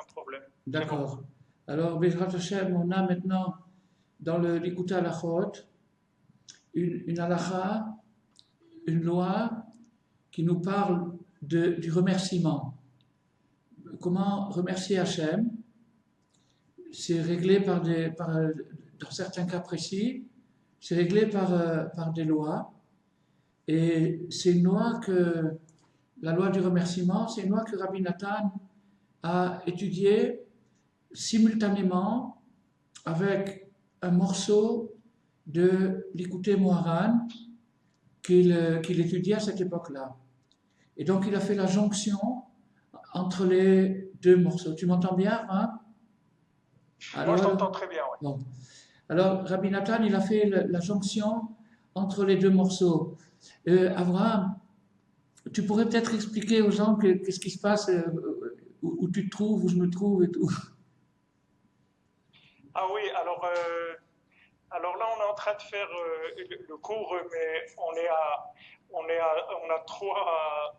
aucun problème. C'est bon. D'accord. Alors, Bezrat Hashem, on a maintenant dans le Likutei Halachot une halakha, une loi qui nous parle du remerciement. Comment remercier Hachem? C'est réglé dans certains cas précis, c'est réglé par des lois. Et c'est une loi la loi du remerciement, c'est une loi que Rabbi Nathan a étudiée simultanément avec un morceau de l'Ikouté Moharan qu'il étudiait à cette époque-là. Et donc il a fait la jonction entre les deux morceaux. Tu m'entends bien, hein? Moi, je t'entends très bien, oui. Bon. Alors, Rabbi Nathan, il a fait la jonction entre les deux morceaux. Abraham, tu pourrais peut-être expliquer aux gens qu'est-ce qui se passe, où tu te trouves, où je me trouve et tout. Ah oui, alors là, on est en train de faire le cours, mais on a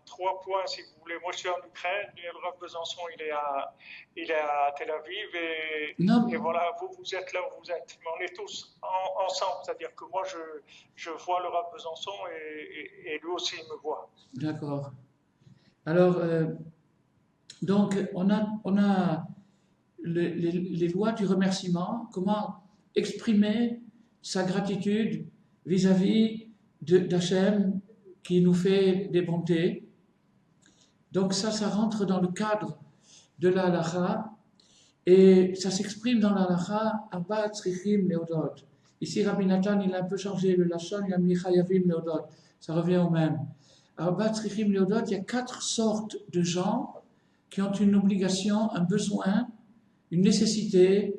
trois points, si vous voulez. Moi, je suis en Ukraine, et le Rav Besançon, il est à Tel Aviv, et Non, voilà, vous êtes là où vous êtes. Mais on est tous ensemble, c'est-à-dire que moi, je vois le Rav Besançon, et lui aussi, il me voit. d'accord. Alors, donc, on a les lois du remerciement, comment exprimer sa gratitude vis-à-vis d'Hachem qui nous fait des bontés. Donc ça rentre dans le cadre de la halakha et ça s'exprime dans la halakha Arba Tzrichim Leodot. Ici, Rabbi Nathan, il a un peu changé le lachon, il a mis Chayavim Leodot. Ça revient au même. Arba Tzrichim Leodot, il y a 4 sortes de gens qui ont une obligation, un besoin, une nécessité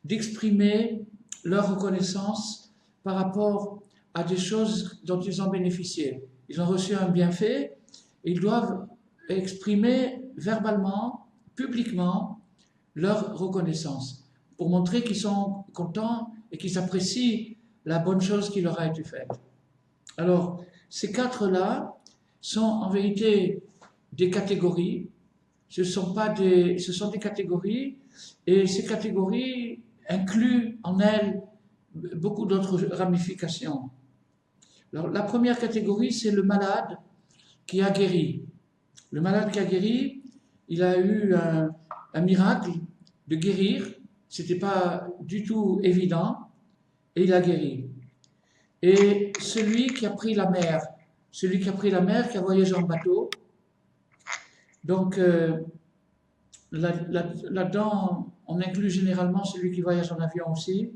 d'exprimer leur reconnaissance par rapport à des choses dont ils ont bénéficié. Ils ont reçu un bienfait et ils doivent exprimer verbalement, publiquement, leur reconnaissance pour montrer qu'ils sont contents et qu'ils apprécient la bonne chose qui leur a été faite. Alors, ces 4-là sont en vérité des catégories. Ce sont des catégories et ces catégories incluent en elles beaucoup d'autres ramifications. Alors, la première catégorie, c'est le malade qui a guéri. Le malade qui a guéri, il a eu un miracle de guérir, c'était pas du tout évident, et il a guéri. Et celui qui a pris la mer, qui a voyagé en bateau, donc là-dedans, on inclut généralement celui qui voyage en avion aussi,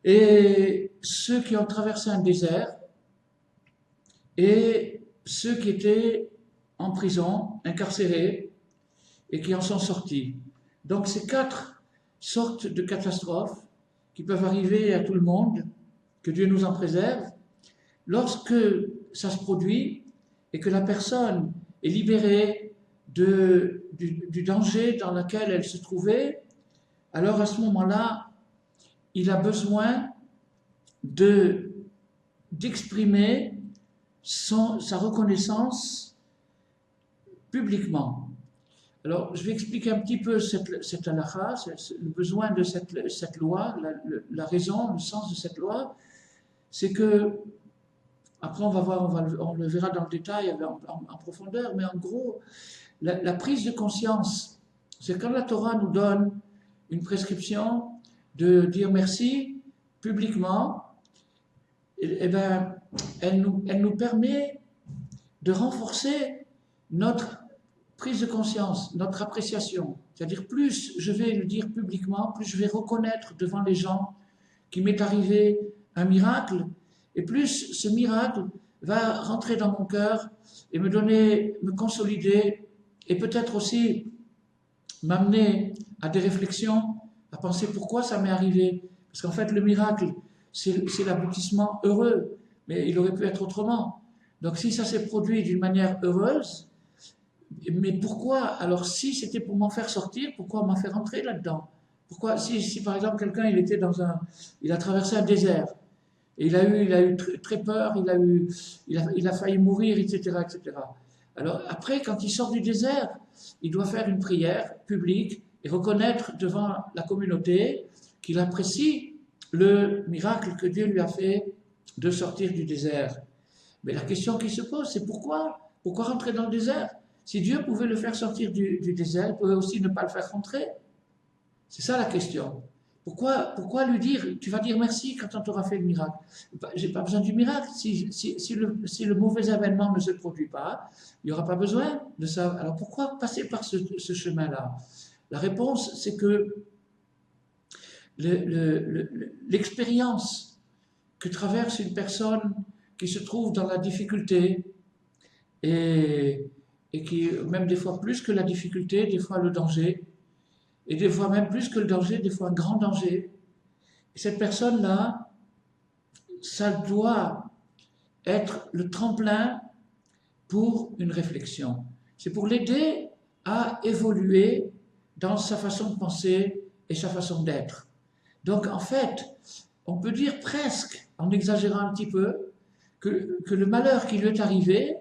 et ceux qui ont traversé un désert, et ceux qui étaient en prison, incarcérés, et qui en sont sortis. Donc ces 4 sortes de catastrophes qui peuvent arriver à tout le monde, que Dieu nous en préserve, lorsque ça se produit et que la personne est libérée du danger dans lequel elle se trouvait, alors à ce moment-là, il a besoin d'exprimer sa reconnaissance publiquement. Alors, je vais expliquer un petit peu cette halakha, le besoin de cette loi, la raison, le sens de cette loi, c'est que, après on va voir, on le verra dans le détail en profondeur, mais en gros, la prise de conscience, c'est quand la Torah nous donne une prescription de dire merci publiquement, et ben, elle nous permet de renforcer notre prise de conscience, notre appréciation. C'est-à-dire, plus je vais le dire publiquement, plus je vais reconnaître devant les gens qu'il m'est arrivé un miracle, et plus ce miracle va rentrer dans mon cœur et me consolider, et peut-être aussi m'amener à des réflexions, à penser pourquoi ça m'est arrivé. Parce qu'en fait, le miracle, c'est l'aboutissement heureux, mais il aurait pu être autrement. Donc si ça s'est produit d'une manière heureuse, mais pourquoi, alors si c'était pour m'en faire sortir, pourquoi m'en faire entrer là-dedans? Pourquoi, si par exemple quelqu'un il a traversé un désert, et il a eu très peur, il a failli mourir, etc., etc. Alors après, quand il sort du désert, il doit faire une prière publique et reconnaître devant la communauté qu'il apprécie le miracle que Dieu lui a fait de sortir du désert. Mais la question qui se pose, c'est pourquoi? Pourquoi rentrer dans le désert? Si Dieu pouvait le faire sortir du désert, il pouvait aussi ne pas le faire rentrer. C'est ça la question. Pourquoi lui dire, tu vas dire merci quand on t'aura fait le miracle? J'ai pas besoin du miracle. Si le mauvais événement ne se produit pas, il n'y aura pas besoin de ça. Alors pourquoi passer par ce chemin-là? La réponse, c'est que l'expérience que traverse une personne qui se trouve dans la difficulté et qui, même des fois plus que la difficulté, des fois le danger, et des fois même plus que le danger, des fois un grand danger. Et cette personne-là, ça doit être le tremplin pour une réflexion. C'est pour l'aider à évoluer dans sa façon de penser et sa façon d'être. Donc en fait, on peut dire presque, en exagérant un petit peu, que le malheur qui lui est arrivé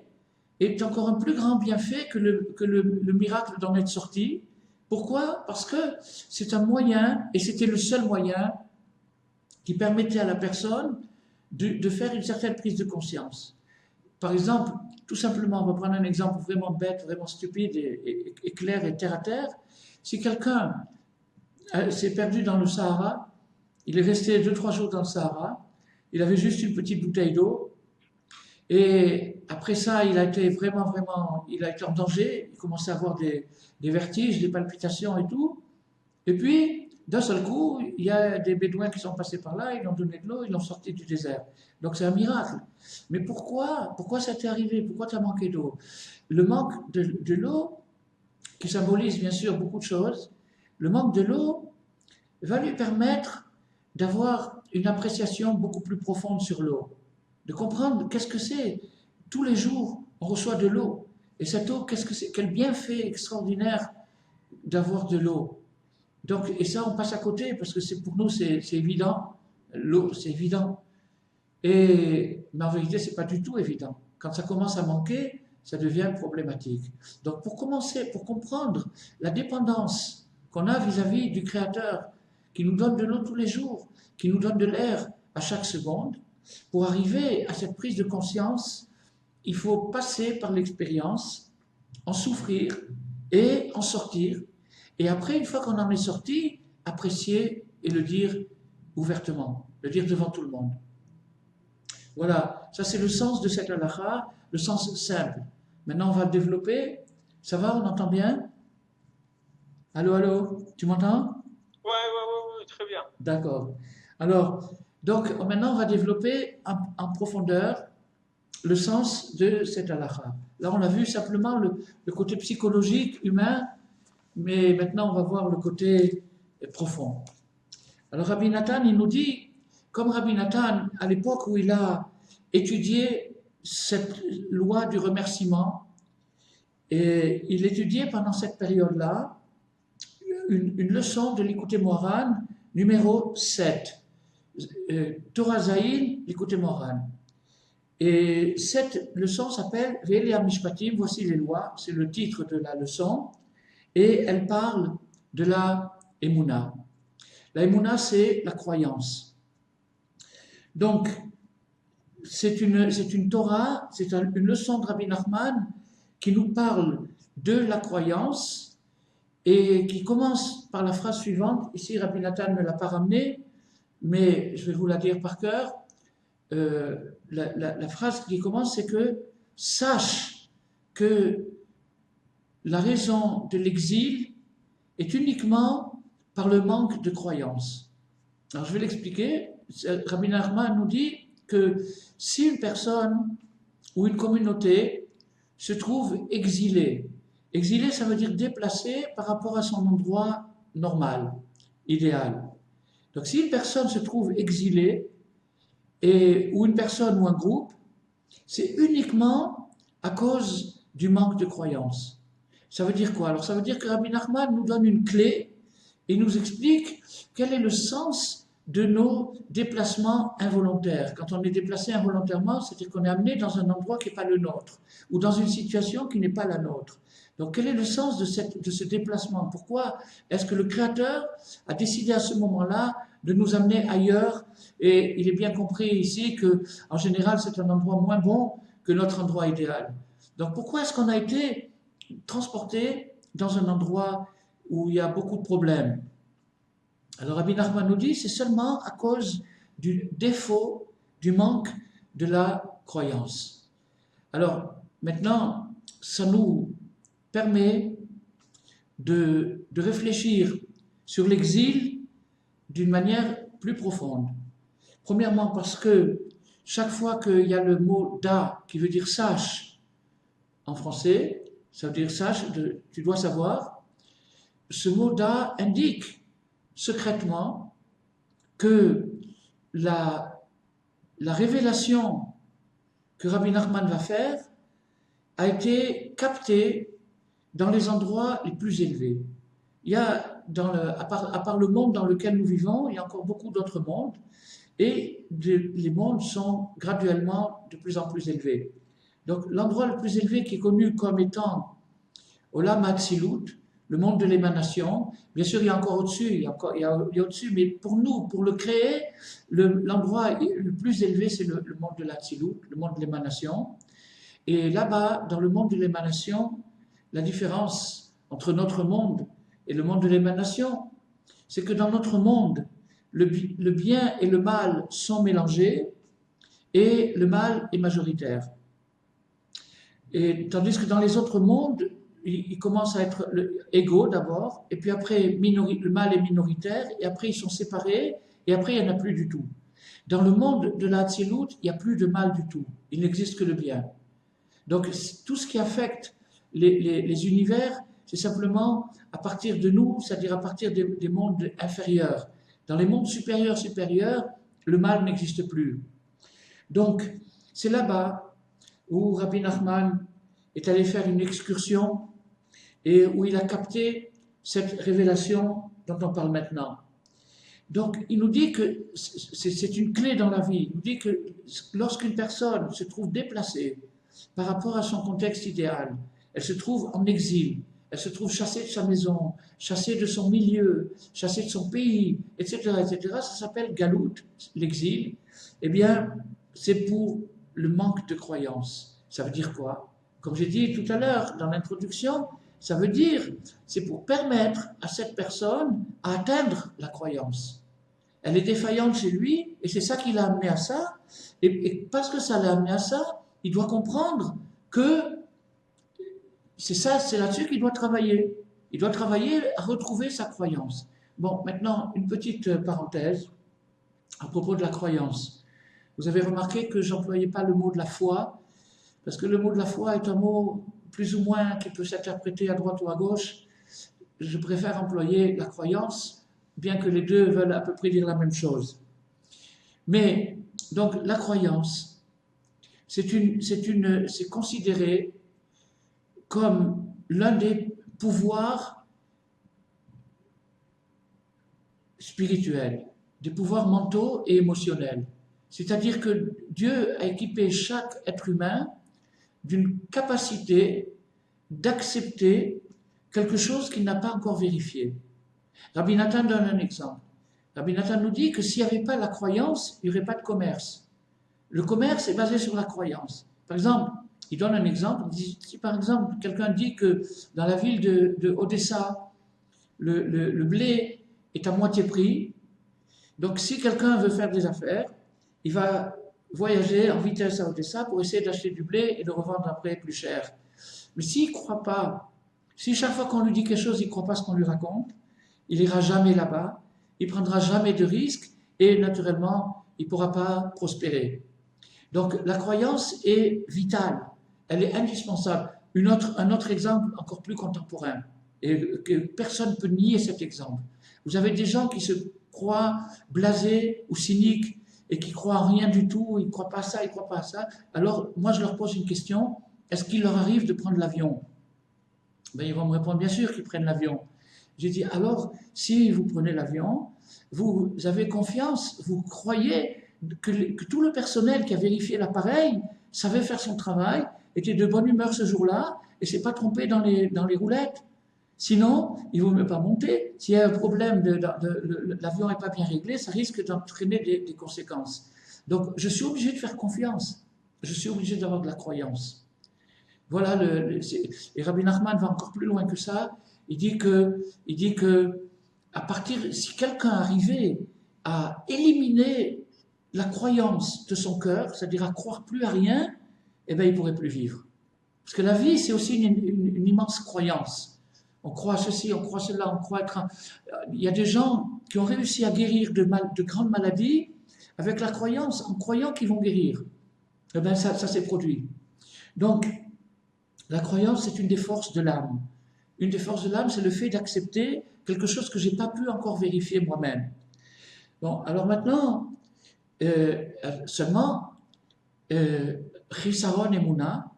est encore un plus grand bienfait que le miracle d'en être sorti. Pourquoi? Parce que c'est un moyen, et c'était le seul moyen, qui permettait à la personne de faire une certaine prise de conscience. Par exemple, tout simplement, on va prendre un exemple vraiment bête, vraiment stupide et clair et terre à terre. Si quelqu'un s'est perdu dans le Sahara, il est resté 2-3 jours dans le Sahara, il avait juste une petite bouteille d'eau, et après ça, il a été il a été en danger, il commençait à avoir des vertiges, des palpitations et tout, et puis, d'un seul coup, il y a des bédouins qui sont passés par là, ils lui ont donné de l'eau, ils l'ont sorti du désert. Donc c'est un miracle. Mais pourquoi ça t'est arrivé? Pourquoi tu as manqué d'eau? Le manque de l'eau, qui symbolise bien sûr beaucoup de choses, le manque de l'eau va lui permettre d'avoir une appréciation beaucoup plus profonde sur l'eau, de comprendre qu'est-ce que c'est. Tous les jours, on reçoit de l'eau. Et cette eau, qu'est-ce que c'est? Quel bienfait extraordinaire d'avoir de l'eau. Donc, et ça, on passe à côté parce que pour nous, c'est évident. L'eau, c'est évident. Mais en vérité, c'est pas du tout évident. Quand ça commence à manquer, ça devient problématique. Donc, pour commencer, pour comprendre la dépendance qu'on a vis-à-vis du Créateur, qui nous donne de l'eau tous les jours, qui nous donne de l'air à chaque seconde, pour arriver à cette prise de conscience, il faut passer par l'expérience, en souffrir et en sortir. Et après, une fois qu'on en est sorti, apprécier et le dire ouvertement, le dire devant tout le monde. Voilà, ça c'est le sens de cette halakha, le sens simple. Maintenant, on va le développer. Ça va, on entend bien? Allô, tu m'entends? Oui, très bien. D'accord. Alors, donc maintenant, on va développer en profondeur le sens de cette halakha. Là, on a vu simplement le côté psychologique, humain, mais maintenant, on va voir le côté profond. Alors, Rabbi Nathan, il nous dit, comme Rabbi Nathan, à l'époque où il a étudié cette loi du remerciement, et il étudiait pendant cette période-là une leçon de l'Écouté Moharan, numéro 7, Torah Zahil, l'Écouté Moharan. Et cette leçon s'appelle Ve'elia Mishpatim, voici les lois, c'est le titre de la leçon, et elle parle de la Emouna. La Emouna, c'est la croyance. Donc, c'est une Torah, c'est une leçon de Rabbi Nachman qui nous parle de la croyance et qui commence par la phrase suivante. Ici, Rabbi Nathan ne l'a pas ramenée, mais je vais vous la dire par cœur. La phrase qui commence, c'est que sache que la raison de l'exil est uniquement par le manque de croyance. Alors je vais l'expliquer. Rabbi Nachman nous dit que si une personne ou une communauté se trouve exilée, exilée ça veut dire déplacée par rapport à son endroit normal, idéal. Donc si une personne se trouve exilée, ou une personne ou un groupe, c'est uniquement à cause du manque de croyance. Ça veut dire quoi? Alors ça veut dire que Rabbi Nachman nous donne une clé et nous explique quel est le sens de nos déplacements involontaires. Quand on est déplacé involontairement, c'est-à-dire qu'on est amené dans un endroit qui n'est pas le nôtre, ou dans une situation qui n'est pas la nôtre. Donc quel est le sens de ce déplacement? Pourquoi est-ce que le Créateur a décidé à ce moment-là de nous amener ailleurs? Et il est bien compris ici que, en général, c'est un endroit moins bon que notre endroit idéal. Donc pourquoi est-ce qu'on a été transporté dans un endroit où il y a beaucoup de problèmes? Alors Rabbi Nachman nous dit, c'est seulement à cause du défaut, du manque de la croyance. Alors maintenant, ça nous permet de réfléchir sur l'exil d'une manière plus profonde. Premièrement parce que chaque fois qu'il y a le mot « da » qui veut dire « sache » en français, ça veut dire « sache », tu dois savoir, ce mot « da » indique secrètement que la révélation que Rabbi Nachman va faire a été captée dans les endroits les plus élevés. Il y a, à part le monde dans lequel nous vivons, il y a encore beaucoup d'autres mondes, et les mondes sont graduellement de plus en plus élevés. Donc l'endroit le plus élevé qui est connu comme étant Olam Hatzilut, le monde de l'émanation, bien sûr il y a encore au-dessus, il y a au-dessus, mais pour nous, pour le créer, l'endroit le plus élevé c'est le monde de l'Hatzilut, le monde de l'émanation. Et là-bas, dans le monde de l'émanation, la différence entre notre monde et le monde de l'émanation, c'est que dans notre monde, le bien et le mal sont mélangés et le mal est majoritaire. Et tandis que dans les autres mondes, ils commencent à être égaux d'abord, et puis après le mal est minoritaire, et après ils sont séparés, et après il n'y en a plus du tout. Dans le monde de la Hatzilut, il n'y a plus de mal du tout, il n'existe que le bien. Donc tout ce qui affecte les univers, c'est simplement à partir de nous, c'est-à-dire à partir des mondes inférieurs. Dans les mondes supérieurs, le mal n'existe plus. Donc c'est là-bas où Rabbi Nachman est allé faire une excursion et où il a capté cette révélation dont on parle maintenant. Donc il nous dit que c'est une clé dans la vie. Il nous dit que lorsqu'une personne se trouve déplacée par rapport à son contexte idéal, elle se trouve en exil, elle se trouve chassée de sa maison, chassée de son milieu, chassée de son pays, etc., ça s'appelle Galout, l'exil. Eh bien, c'est pour le manque de croyance. Ça veut dire quoi? Comme j'ai dit tout à l'heure dans l'introduction, ça veut dire, c'est pour permettre à cette personne à atteindre la croyance. Elle est défaillante chez lui, et c'est ça qui l'a amené à ça, et parce que ça l'a amené à ça, il doit comprendre que c'est là-dessus qu'il doit travailler. Il doit travailler à retrouver sa croyance. Bon, maintenant, une petite parenthèse à propos de la croyance. Vous avez remarqué que je n'employais pas le mot de la foi, parce que le mot de la foi est un mot plus ou moins qui peut s'interpréter à droite ou à gauche. Je préfère employer la croyance, bien que les deux veulent à peu près dire la même chose. Mais, donc, la croyance, c'est considéré comme l'un des pouvoirs spirituels, des pouvoirs mentaux et émotionnels. C'est-à-dire que Dieu a équipé chaque être humain d'une capacité d'accepter quelque chose qu'il n'a pas encore vérifié. Rabbi Nathan donne un exemple. Rabbi Nathan nous dit que s'il n'y avait pas la croyance, il n'y aurait pas de commerce. Le commerce est basé sur la croyance. Par exemple, il donne un exemple. Il dit, si par exemple quelqu'un dit que dans la ville de Odessa, le blé est à moitié prix, donc si quelqu'un veut faire des affaires, il va voyager en vitesse à Odessa pour essayer d'acheter du blé et de revendre après plus cher. Mais s'il ne croit pas, si chaque fois qu'on lui dit quelque chose, il ne croit pas ce qu'on lui raconte, il n'ira jamais là-bas, il ne prendra jamais de risques et naturellement, il ne pourra pas prospérer. Donc la croyance est vitale, elle est indispensable. Un autre exemple encore plus contemporain, et que personne ne peut nier cet exemple. Vous avez des gens qui se croient blasés ou cyniques et qui croient en rien du tout, ils ne croient pas à ça, ils ne croient pas à ça. Alors moi je leur pose une question, est-ce qu'il leur arrive de prendre l'avion? Ben, ils vont me répondre, bien sûr qu'ils prennent l'avion. J'ai dit, alors si vous prenez l'avion, vous avez confiance, vous croyez que tout le personnel qui a vérifié l'appareil savait faire son travail, était de bonne humeur ce jour-là et s'est pas trompé dans les roulettes. Sinon, il ne vaut mieux pas monter. S'il y a un problème, l'avion n'est pas bien réglé, ça risque d'entraîner des conséquences. Donc, je suis obligé de faire confiance. Je suis obligé d'avoir de la croyance. Voilà, et Rabbi Nachman va encore plus loin que ça. Il dit que à partir, si quelqu'un arrivait à éliminer la croyance de son cœur, c'est-à-dire à croire plus à rien, eh bien, il ne pourrait plus vivre. Parce que la vie, c'est aussi une immense croyance. On croit à ceci, on croit à cela, on croit être... Il y a des gens qui ont réussi à guérir de grandes maladies avec la croyance, en croyant qu'ils vont guérir. Eh bien, ça s'est produit. Donc, la croyance, c'est une des forces de l'âme. Une des forces de l'âme, c'est le fait d'accepter quelque chose que je n'ai pas pu encore vérifier moi-même. Bon, alors maintenant, seulement, Chisaron Emouna,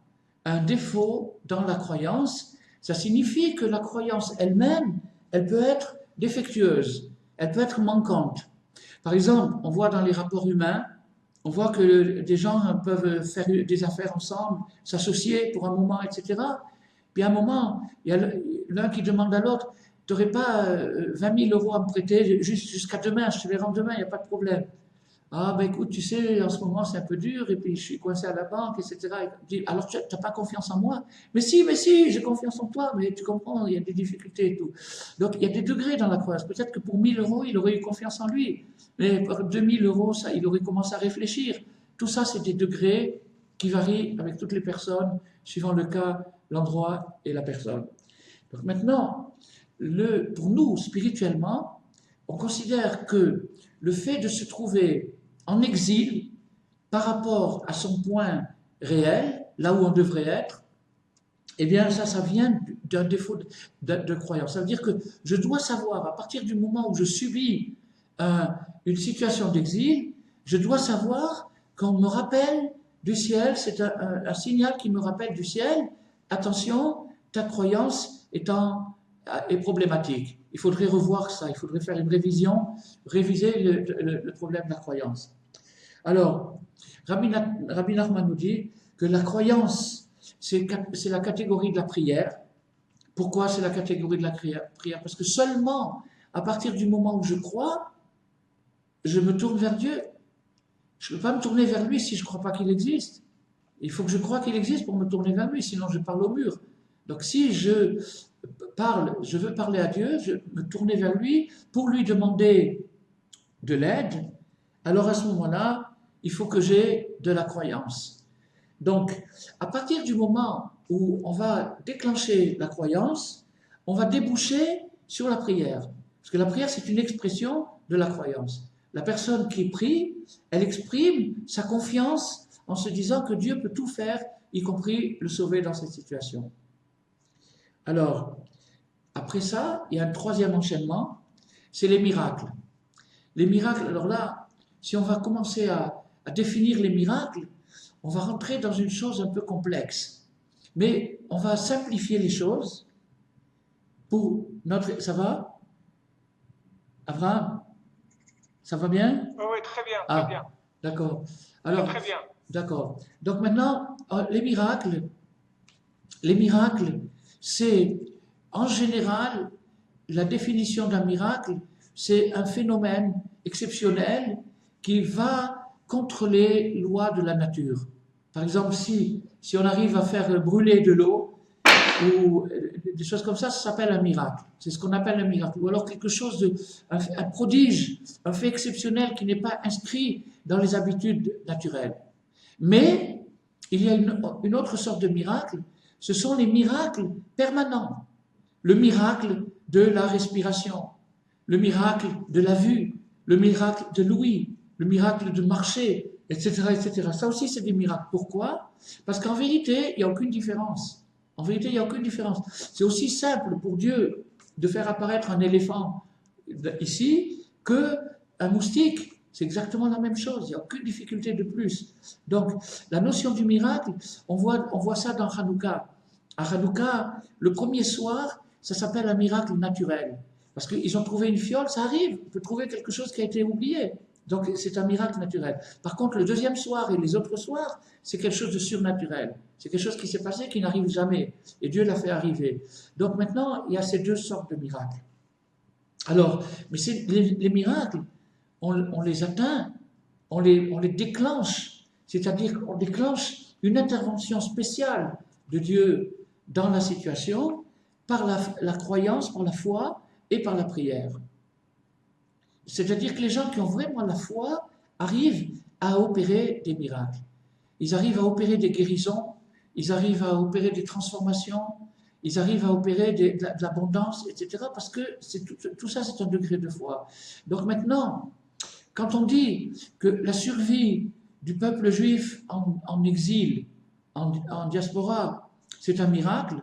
un défaut dans la croyance, ça signifie que la croyance elle-même, elle peut être défectueuse, elle peut être manquante. Par exemple, on voit dans les rapports humains, on voit que des gens peuvent faire des affaires ensemble, s'associer pour un moment, etc. Puis à un moment, il y a l'un qui demande à l'autre, tu n'aurais pas 20 000 € à me prêter jusqu'à demain, je te les rends demain, il n'y a pas de problème. Ah ben écoute, tu sais, en ce moment c'est un peu dur, et puis je suis coincé à la banque, etc. Alors tu n'as pas confiance en moi? Mais si, j'ai confiance en toi, mais tu comprends, il y a des difficultés et tout. Donc il y a des degrés dans la croyance. Peut-être que pour 1 000 €, il aurait eu confiance en lui, mais pour 2 000 €, ça, il aurait commencé à réfléchir. Tout ça, c'est des degrés qui varient avec toutes les personnes, suivant le cas, l'endroit et la personne. Donc maintenant, pour nous, spirituellement, on considère que le fait de se trouver en exil par rapport à son point réel, là où on devrait être, eh bien ça vient d'un défaut de croyance. Ça veut dire que je dois savoir, à partir du moment où je subis une situation d'exil, je dois savoir qu'on me rappelle du ciel, c'est un signal qui me rappelle du ciel, attention, ta croyance est problématique. Il faudrait revoir ça, il faudrait faire une révision, réviser le problème de la croyance. Alors, Rabbi Nachman nous dit que la croyance, c'est la catégorie de la prière. Pourquoi c'est la catégorie de la prière? Parce que seulement à partir du moment où je crois, je me tourne vers Dieu. Je ne peux pas me tourner vers lui si je ne crois pas qu'il existe. Il faut que je croie qu'il existe pour me tourner vers lui, sinon je parle au mur. Donc si je veux parler à Dieu, je me tourner vers lui pour lui demander de l'aide, alors à ce moment-là, il faut que j'ai de la croyance. Donc, à partir du moment où on va déclencher la croyance, on va déboucher sur la prière. Parce que la prière, c'est une expression de la croyance. La personne qui prie, elle exprime sa confiance en se disant que Dieu peut tout faire, y compris le sauver dans cette situation. Alors, après ça, il y a un troisième enchaînement, c'est les miracles. Les miracles, alors là, si on va commencer à définir les miracles, on va rentrer dans une chose un peu complexe. Mais on va simplifier les choses pour notre... Ça va, Abraham? Ça va bien? Oui, très bien, très bien. D'accord. Alors, très bien. D'accord. Donc maintenant, les miracles, c'est en général, la définition d'un miracle, c'est un phénomène exceptionnel qui va contre les lois de la nature. Par exemple, si on arrive à faire brûler de l'eau ou des choses comme ça s'appelle un miracle. C'est ce qu'on appelle un miracle. Ou alors quelque chose un prodige, un fait exceptionnel qui n'est pas inscrit dans les habitudes naturelles. Mais il y a une autre sorte de miracle, ce sont les miracles permanents. Le miracle de la respiration, le miracle de la vue, le miracle de l'ouïe, le miracle de marcher, etc., etc. Ça aussi, c'est des miracles. Pourquoi? Parce qu'en vérité, il n'y a aucune différence. En vérité, il n'y a aucune différence. C'est aussi simple pour Dieu de faire apparaître un éléphant ici qu'un moustique. C'est exactement la même chose, il n'y a aucune difficulté de plus. Donc, la notion du miracle, on voit ça dans Hanouka. À Hanouka, le premier soir, ça s'appelle un miracle naturel. Parce qu'ils ont trouvé une fiole, ça arrive, on peut trouver quelque chose qui a été oublié. Donc c'est un miracle naturel. Par contre, le deuxième soir et les autres soirs, c'est quelque chose de surnaturel. C'est quelque chose qui s'est passé qui n'arrive jamais. Et Dieu l'a fait arriver. Donc maintenant, il y a ces deux sortes de miracles. Alors, mais les miracles, on les atteint, on les déclenche. C'est-à-dire qu'on déclenche une intervention spéciale de Dieu dans la situation par la croyance, par la foi et par la prière. C'est-à-dire que les gens qui ont vraiment la foi arrivent à opérer des miracles. Ils arrivent à opérer des guérisons, ils arrivent à opérer des transformations, ils arrivent à opérer de l'abondance, etc. Parce que tout ça, c'est un degré de foi. Donc maintenant, quand on dit que la survie du peuple juif en exil, en diaspora, c'est un miracle,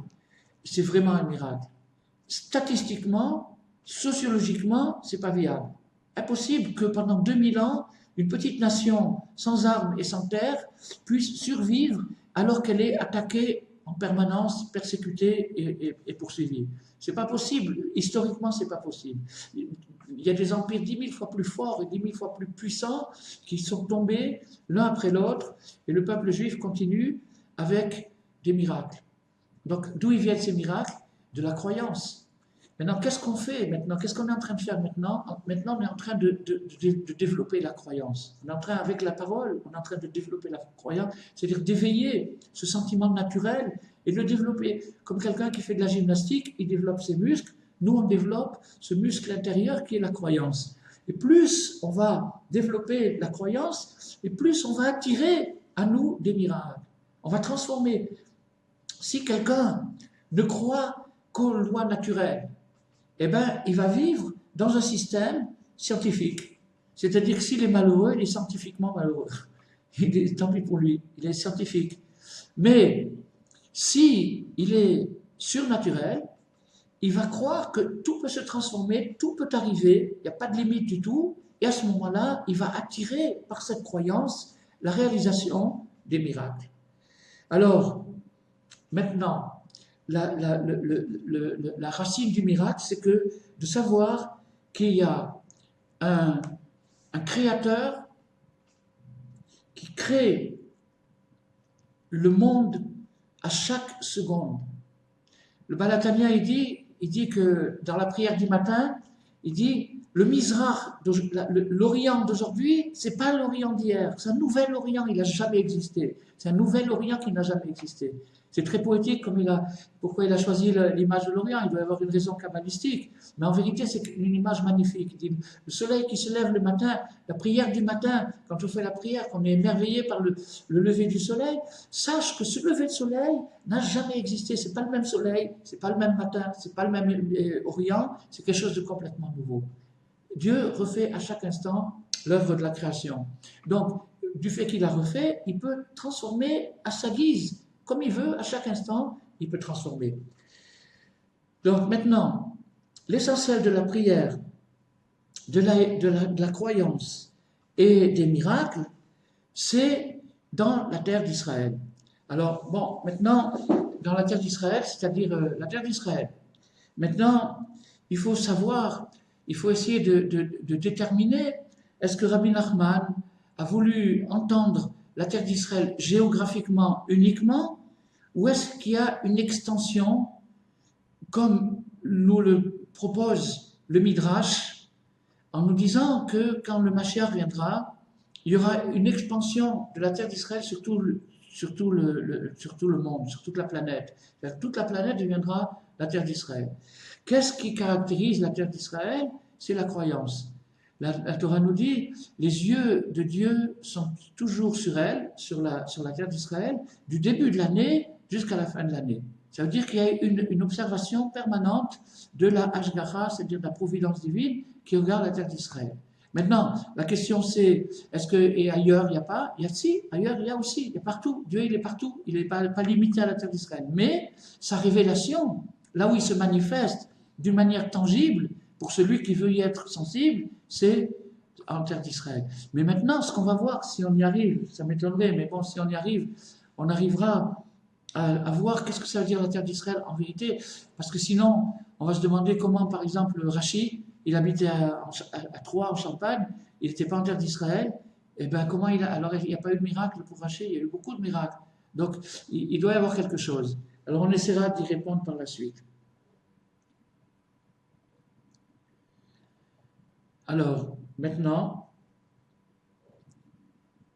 c'est vraiment un miracle. Statistiquement, sociologiquement, c'est pas viable. Impossible que pendant 2000 ans, une petite nation sans armes et sans terre puisse survivre alors qu'elle est attaquée en permanence, persécutée et poursuivie. C'est pas possible. Historiquement, c'est pas possible. Il y a des empires 10 000 fois plus forts et 10 000 fois plus puissants qui sont tombés l'un après l'autre et le peuple juif continue avec des miracles. Donc, d'où ils viennent ces miracles? De la croyance. Maintenant, qu'est-ce qu'on fait maintenant? Qu'est-ce qu'on est en train de faire maintenant? Maintenant, on est en train de développer la croyance. On est en train, avec la parole, on est en train de développer la croyance, c'est-à-dire d'éveiller ce sentiment naturel et de le développer. Comme quelqu'un qui fait de la gymnastique, il développe ses muscles. Nous, on développe ce muscle intérieur qui est la croyance. Et plus on va développer la croyance, et plus on va attirer à nous des miracles. On va transformer. Si quelqu'un ne croit qu'aux lois naturelles, eh bien, il va vivre dans un système scientifique. C'est-à-dire que s'il est malheureux, il est scientifiquement malheureux. Tant pis pour lui, il est scientifique. Mais si il est surnaturel, il va croire que tout peut se transformer, tout peut arriver, il n'y a pas de limite du tout, et à ce moment-là, il va attirer par cette croyance la réalisation des miracles. Alors, maintenant, la racine du miracle, c'est que de savoir qu'il y a un créateur qui crée le monde à chaque seconde. Le Baal HaTanya, il dit que dans la prière du matin, il dit le Mizrach, l'Orient d'aujourd'hui, c'est pas l'Orient d'hier, c'est un nouvel Orient, il n'a jamais existé. C'est un nouvel Orient qui n'a jamais existé. C'est très poétique pourquoi il a choisi l'image de l'Orient. Il doit y avoir une raison kabbalistique. Mais en vérité, c'est une image magnifique. Il dit, le soleil qui se lève le matin, la prière du matin, quand on fait la prière, qu'on est émerveillé par le lever du soleil, sache que ce lever de soleil n'a jamais existé. C'est pas le même soleil, c'est pas le même matin, c'est pas le même Orient, c'est quelque chose de complètement nouveau. Dieu refait à chaque instant l'œuvre de la création. Donc, du fait qu'il a refait, il peut transformer à sa guise. Comme il veut, à chaque instant, il peut transformer. Donc maintenant, l'essentiel de la prière, de la croyance et des miracles, c'est dans la terre d'Israël. Alors, bon, maintenant, dans la terre d'Israël, c'est-à-dire la terre d'Israël. Maintenant, il faut savoir, il faut essayer de déterminer, est-ce que Rabbi Nachman a voulu entendre la terre d'Israël géographiquement uniquement, ou est-ce qu'il y a une extension, comme nous le propose le Midrash, en nous disant que quand le Mashiach viendra, il y aura une expansion de la terre d'Israël sur tout le monde, sur toute la planète. Toute la planète deviendra la terre d'Israël. Qu'est-ce qui caractérise la terre d'Israël? C'est la croyance. La Torah nous dit, les yeux de Dieu sont toujours sur elle, sur la terre d'Israël, du début de l'année jusqu'à la fin de l'année. Ça veut dire qu'il y a une observation permanente de la Hashgacha, c'est-à-dire de la providence divine, qui regarde la terre d'Israël. Maintenant, la question c'est, est-ce que, et ailleurs il n'y a pas? Il y a si, ailleurs il y a aussi, il y a partout. Dieu il est partout, il n'est pas limité à la terre d'Israël. Mais sa révélation, là où il se manifeste d'une manière tangible, pour celui qui veut y être sensible, c'est en terre d'Israël. Mais maintenant, ce qu'on va voir, si on y arrive, ça m'étonnerait, mais bon, si on y arrive, on arrivera à voir qu'est-ce que ça veut dire la terre d'Israël en vérité, parce que sinon, on va se demander comment, par exemple, Rashi, il habitait à Troyes, en Champagne, il n'était pas en terre d'Israël, et bien comment alors il n'y a pas eu de miracle pour Rachel, il y a eu beaucoup de miracles. Donc il doit y avoir quelque chose. Alors on essaiera d'y répondre par la suite. Alors, maintenant,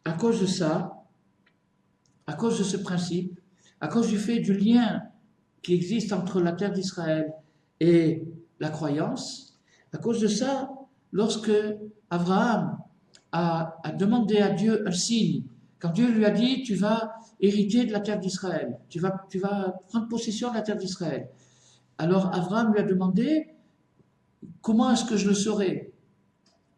à cause de ça, à cause de ce principe, à cause du fait du lien qui existe entre la terre d'Israël et la croyance, à cause de ça, lorsque Abraham a demandé à Dieu un signe, quand Dieu lui a dit, tu vas hériter de la terre d'Israël, tu vas prendre possession de la terre d'Israël. Alors Abraham lui a demandé, comment est-ce que je le saurai?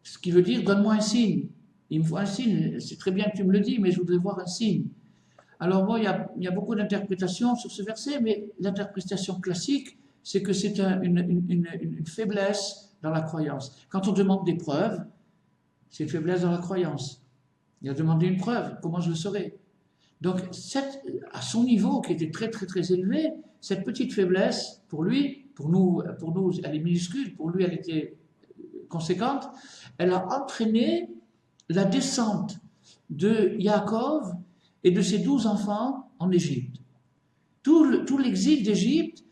Ce qui veut dire, donne-moi un signe. Il me faut un signe, c'est très bien que tu me le dis, mais je voudrais voir un signe. Alors bon, il y a beaucoup d'interprétations sur ce verset, mais l'interprétation classique, c'est que c'est une faiblesse dans la croyance. Quand on demande des preuves, c'est une faiblesse dans la croyance. Il a demandé une preuve, comment je le saurai? Donc, à son niveau, qui était très très très élevé, cette petite faiblesse, pour lui, pour nous, elle est minuscule, pour lui, elle était conséquente, elle a entraîné la descente de Yaakov et de ses 12 enfants en Égypte. Tout l'exil d'Égypte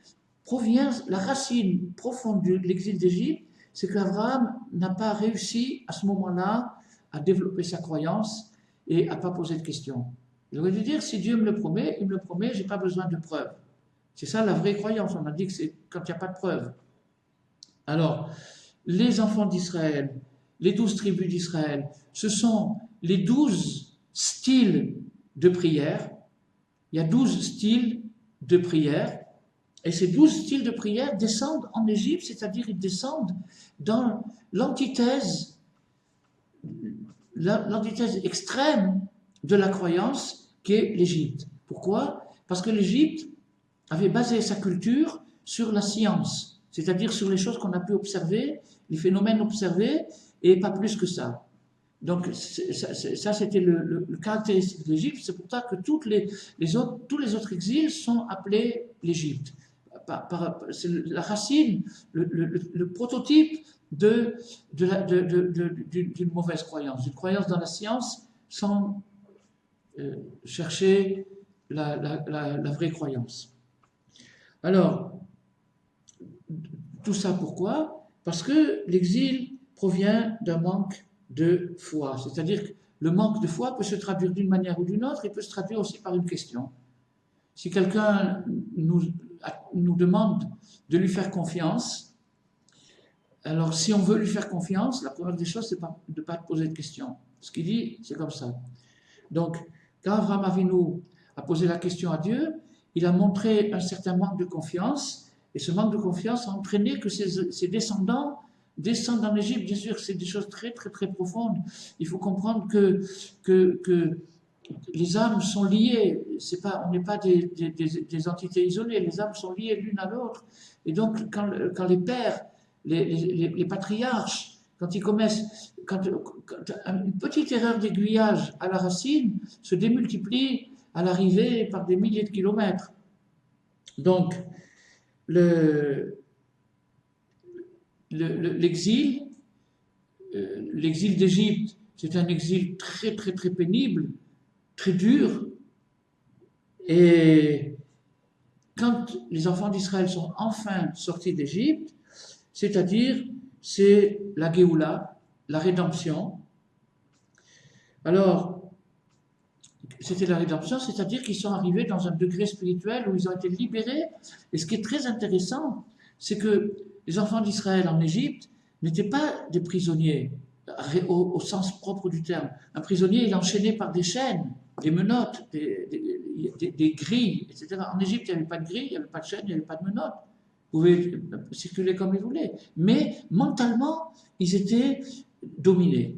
provient, la racine profonde de l'exil d'Égypte, c'est qu'Abraham n'a pas réussi à ce moment-là à développer sa croyance et à ne pas poser de questions. Il aurait dû dire, si Dieu me le promet, il me le promet, je n'ai pas besoin de preuves. C'est ça la vraie croyance, on a dit que c'est quand il n'y a pas de preuves. Alors, les enfants d'Israël, les 12 tribus d'Israël, ce sont les 12 styles de prière. Il y a 12 styles de prière, et ces 12 styles de prière descendent en Égypte, c'est-à-dire ils descendent dans l'antithèse extrême de la croyance qu'est l'Égypte. Pourquoi? Parce que l'Égypte avait basé sa culture sur la science, c'est-à-dire sur les choses qu'on a pu observer, les phénomènes observés, et pas plus que ça. Donc ça c'était le caractéristique de l'Égypte, c'est pour ça que tous les autres exils sont appelés l'Égypte. C'est la racine, le prototype d'une mauvaise croyance, d'une croyance dans la science sans chercher la vraie croyance. Alors, tout ça pourquoi? Parce que l'exil provient d'un manque de foi. C'est-à-dire que le manque de foi peut se traduire d'une manière ou d'une autre, et peut se traduire aussi par une question. Si quelqu'un nous demande de lui faire confiance, alors si on veut lui faire confiance, la première des choses, c'est de ne pas poser de questions. Ce qu'il dit, c'est comme ça. Donc, quand Abraham Avinu a posé la question à Dieu, il a montré un certain manque de confiance, et ce manque de confiance a entraîné que ses descendants descendent en Égypte. Bien sûr, c'est des choses très très très profondes. Il faut comprendre que les âmes sont liées. On n'est pas des entités isolées. Les âmes sont liées l'une à l'autre. Et donc, quand les pères, les patriarches, quand ils commettent une petite erreur d'aiguillage à la racine, se démultiplie à l'arrivée par des milliers de kilomètres. Donc, l'exil d'Égypte, c'est un exil très très très pénible, très dur. Et quand les enfants d'Israël sont enfin sortis d'Égypte, c'est-à-dire c'est la Géoula, la rédemption. Alors, c'était la rédemption, c'est-à-dire qu'ils sont arrivés dans un degré spirituel où ils ont été libérés. Et ce qui est très intéressant, c'est que les enfants d'Israël en Égypte n'étaient pas des prisonniers au sens propre du terme. Un prisonnier, il est enchaîné par des chaînes, des menottes, des grilles, etc. En Égypte, il n'y avait pas de grilles, il n'y avait pas de chaînes, il n'y avait pas de menottes. Vous pouvez circuler comme ils voulaient. Mais mentalement, ils étaient dominés.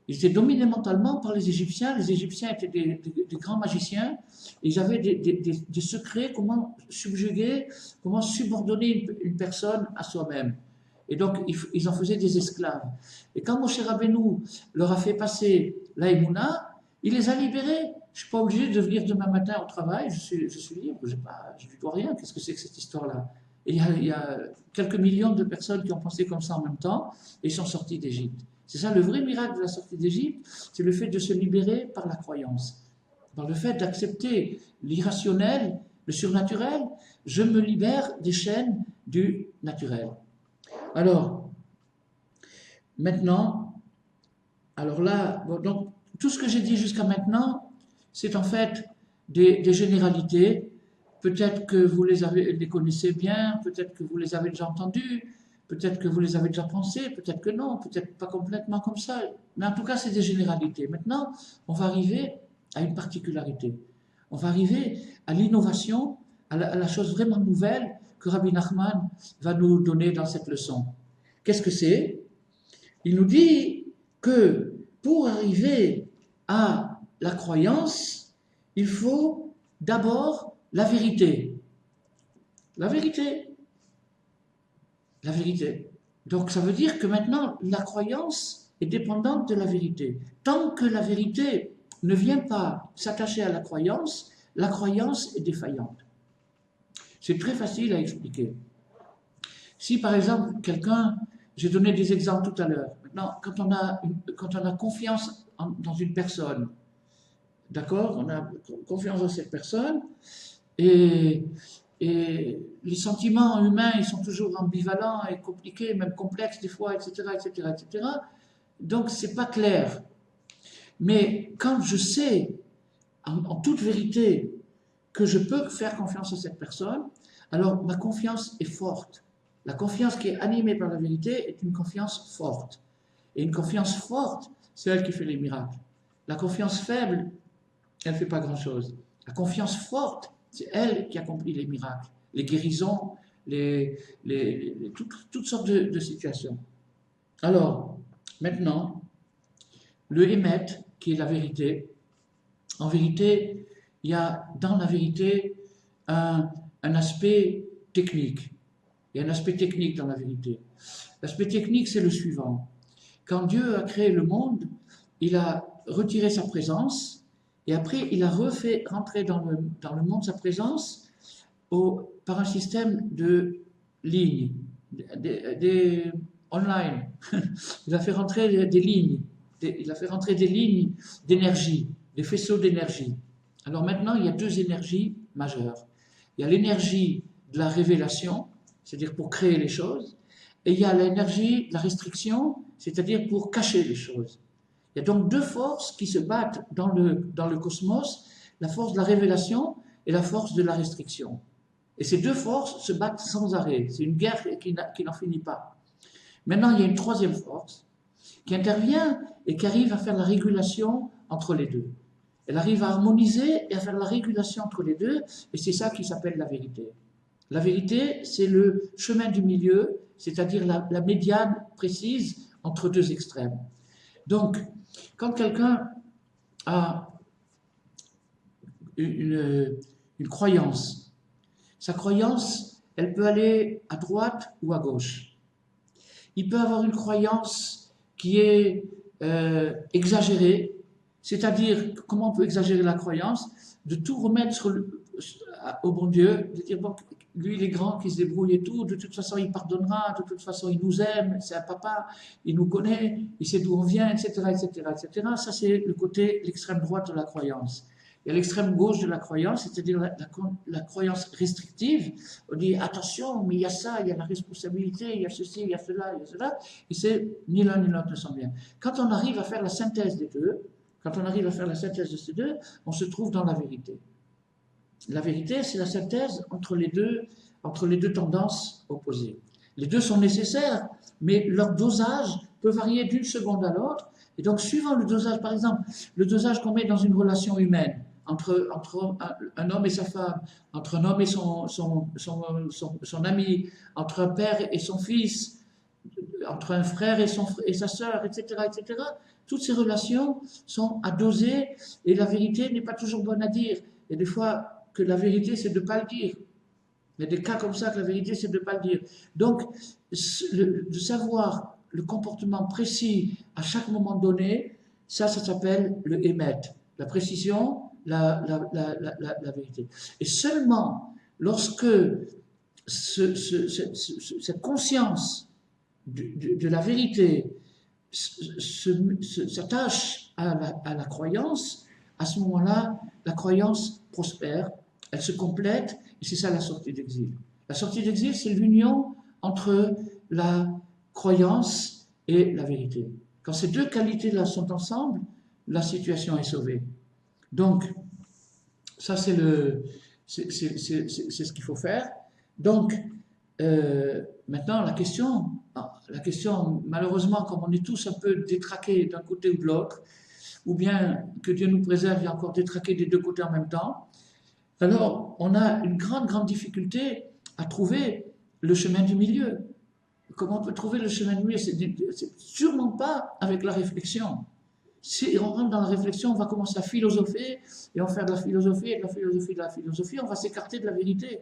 Ils étaient dominés mentalement par les Égyptiens. Les Égyptiens étaient des grands magiciens. Ils avaient des secrets, comment subjuguer, comment subordonner une personne à soi-même. Et donc, ils en faisaient des esclaves. Et quand Moshe Rabbeinu leur a fait passer la Emouna, il les a libérés. Je ne suis pas obligé de venir demain matin au travail, je suis libre, je ne dois rien. Qu'est-ce que c'est que cette histoire-là? Et il y a quelques millions de personnes qui ont pensé comme ça en même temps et sont sortis d'Égypte. C'est ça le vrai miracle de la sortie d'Égypte, c'est le fait de se libérer par la croyance, par le fait d'accepter l'irrationnel, le surnaturel. Je me libère des chaînes du naturel. Alors, maintenant, alors là, bon, donc, tout ce que j'ai dit jusqu'à maintenant, c'est en fait des généralités. Peut-être que vous les connaissez bien, peut-être que vous les avez déjà entendues, peut-être que vous les avez déjà pensées, peut-être que non, peut-être pas complètement comme ça. Mais en tout cas, c'est des généralités. Maintenant, on va arriver à une particularité. On va arriver à l'innovation, à la chose vraiment nouvelle que Rabbi Nachman va nous donner dans cette leçon. Qu'est-ce que c'est? Il nous dit que pour arriver à la croyance, il faut d'abord la vérité. La vérité. La vérité. Donc ça veut dire que maintenant, la croyance est dépendante de la vérité. Tant que la vérité ne vient pas s'attacher à la croyance est défaillante. C'est très facile à expliquer. Si par exemple quelqu'un, j'ai donné des exemples tout à l'heure, maintenant quand on a confiance dans une personne, d'accord, on a confiance dans cette personne, et les sentiments humains, ils sont toujours ambivalents et compliqués, même complexes des fois, etc., etc., etc. Donc c'est pas clair. Mais quand je sais en toute vérité que je peux faire confiance à cette personne, alors ma confiance est forte. La confiance qui est animée par la vérité est une confiance forte. Et une confiance forte, c'est elle qui fait les miracles. La confiance faible, elle ne fait pas grand-chose. La confiance forte, c'est elle qui accomplit les miracles, les guérisons, toutes sortes de situations. Alors, maintenant, le Hémet, qui est la vérité, en vérité, il y a dans la vérité un aspect technique. Il y a un aspect technique dans la vérité. L'aspect technique, c'est le suivant. Quand Dieu a créé le monde, il a retiré sa présence et après, il a refait rentrer dans le monde sa présence par un système de lignes, online. Il a fait rentrer des lignes, il a fait rentrer des lignes d'énergie, des faisceaux d'énergie. Alors maintenant, il y a deux énergies majeures. Il y a l'énergie de la révélation, c'est-à-dire pour créer les choses, et il y a l'énergie de la restriction, c'est-à-dire pour cacher les choses. Il y a donc deux forces qui se battent dans le cosmos, la force de la révélation et la force de la restriction. Et ces deux forces se battent sans arrêt. C'est une guerre qui n'en finit pas. Maintenant, il y a une troisième force qui intervient et qui arrive à faire la régulation entre les deux. Elle arrive à harmoniser et à faire la régulation entre les deux, et c'est ça qui s'appelle la vérité. La vérité, c'est le chemin du milieu, c'est-à-dire la médiane précise entre deux extrêmes. Donc, quand quelqu'un a une croyance, sa croyance, elle peut aller à droite ou à gauche. Il peut avoir une croyance qui est exagérée, c'est-à-dire, comment on peut exagérer la croyance? De tout remettre au bon Dieu, de dire, bon, lui il est grand, qu'il se débrouille et tout, de toute façon il pardonnera, de toute façon il nous aime, c'est un papa, il nous connaît, il sait d'où on vient, etc., etc., etc. Ça c'est le côté, l'extrême droite de la croyance. Il y a l'extrême gauche de la croyance, c'est-à-dire la croyance restrictive. On dit attention, mais il y a ça, il y a la responsabilité, il y a ceci, il y a cela, et c'est ni l'un ni l'autre ne sont bien. Quand on arrive à faire la synthèse des deux, quand on arrive à faire la synthèse de ces deux, on se trouve dans la vérité. La vérité, c'est la synthèse entre les deux tendances opposées. Les deux sont nécessaires, mais leur dosage peut varier d'une seconde à l'autre. Et donc, suivant le dosage, par exemple, le dosage qu'on met dans une relation humaine, entre un homme et sa femme, entre un homme et son ami, entre un père et son fils, entre un frère et sa sœur, etc., etc., toutes ces relations sont à doser et la vérité n'est pas toujours bonne à dire. Et des fois, que la vérité, c'est de ne pas le dire. Il y a des cas comme ça que la vérité, c'est de ne pas le dire. Donc, de savoir le comportement précis à chaque moment donné, ça s'appelle le émet. La précision, la vérité. Et seulement lorsque cette conscience de la vérité s'attache à la croyance, à ce moment-là, la croyance prospère, elle se complète, et c'est ça la sortie d'exil. La sortie d'exil, c'est l'union entre la croyance et la vérité. Quand ces deux qualités-là sont ensemble, la situation est sauvée. Donc, ça c'est ce qu'il faut faire. Donc, maintenant la question, malheureusement, comme on est tous un peu détraqués d'un côté ou de l'autre, ou bien que Dieu nous préserve, il y a encore détraqués des deux côtés en même temps, alors on a une grande difficulté à trouver le chemin du milieu. Comment on peut trouver le chemin du milieu? C'est sûrement pas avec la réflexion. Si on rentre dans la réflexion, on va commencer à philosopher, et on va faire de la philosophie, et de la philosophie, de la philosophie, on va s'écarter de la vérité.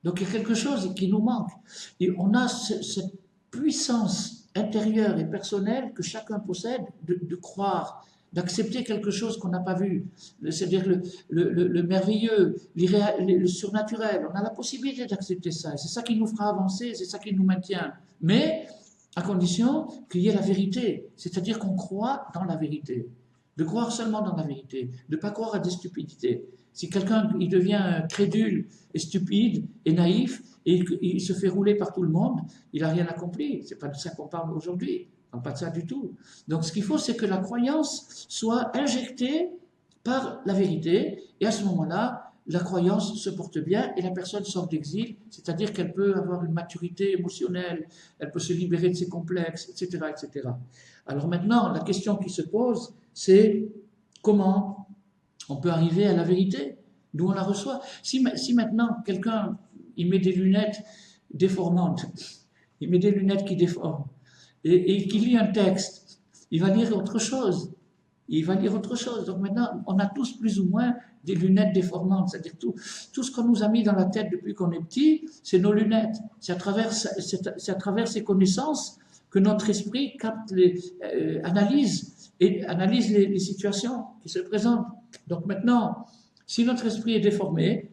Donc il y a quelque chose qui nous manque. Et on a cette puissance intérieure et personnelle que chacun possède de croire, d'accepter quelque chose qu'on n'a pas vu. C'est-à-dire le merveilleux, le surnaturel. On a la possibilité d'accepter ça. Et c'est ça qui nous fera avancer, c'est ça qui nous maintient. Mais à condition qu'il y ait la vérité. C'est-à-dire qu'on croit dans la vérité. De croire seulement dans la vérité. De ne pas croire à des stupidités. Si quelqu'un il devient crédule et stupide et naïf et il se fait rouler par tout le monde, il n'a rien accompli. C'est pas de ça qu'on parle aujourd'hui. On ne parle pas de ça du tout. Donc ce qu'il faut, c'est que la croyance soit injectée par la vérité et à ce moment-là, la croyance se porte bien et la personne sort d'exil, c'est-à-dire qu'elle peut avoir une maturité émotionnelle, elle peut se libérer de ses complexes, etc., etc. Alors maintenant, la question qui se pose, c'est comment on peut arriver à la vérité, d'où on la reçoit. Si maintenant quelqu'un il met des lunettes déformantes, il met des lunettes qui déforment, et qu'il lit un texte, il va lire autre chose. Il va lire autre chose. Donc maintenant, on a tous plus ou moins des lunettes déformantes. C'est-à-dire tout ce qu'on nous a mis dans la tête depuis qu'on est petit, c'est nos lunettes. C'est à travers ces connaissances que notre esprit capte analyse les situations qui se présentent. Donc maintenant, si notre esprit est déformé,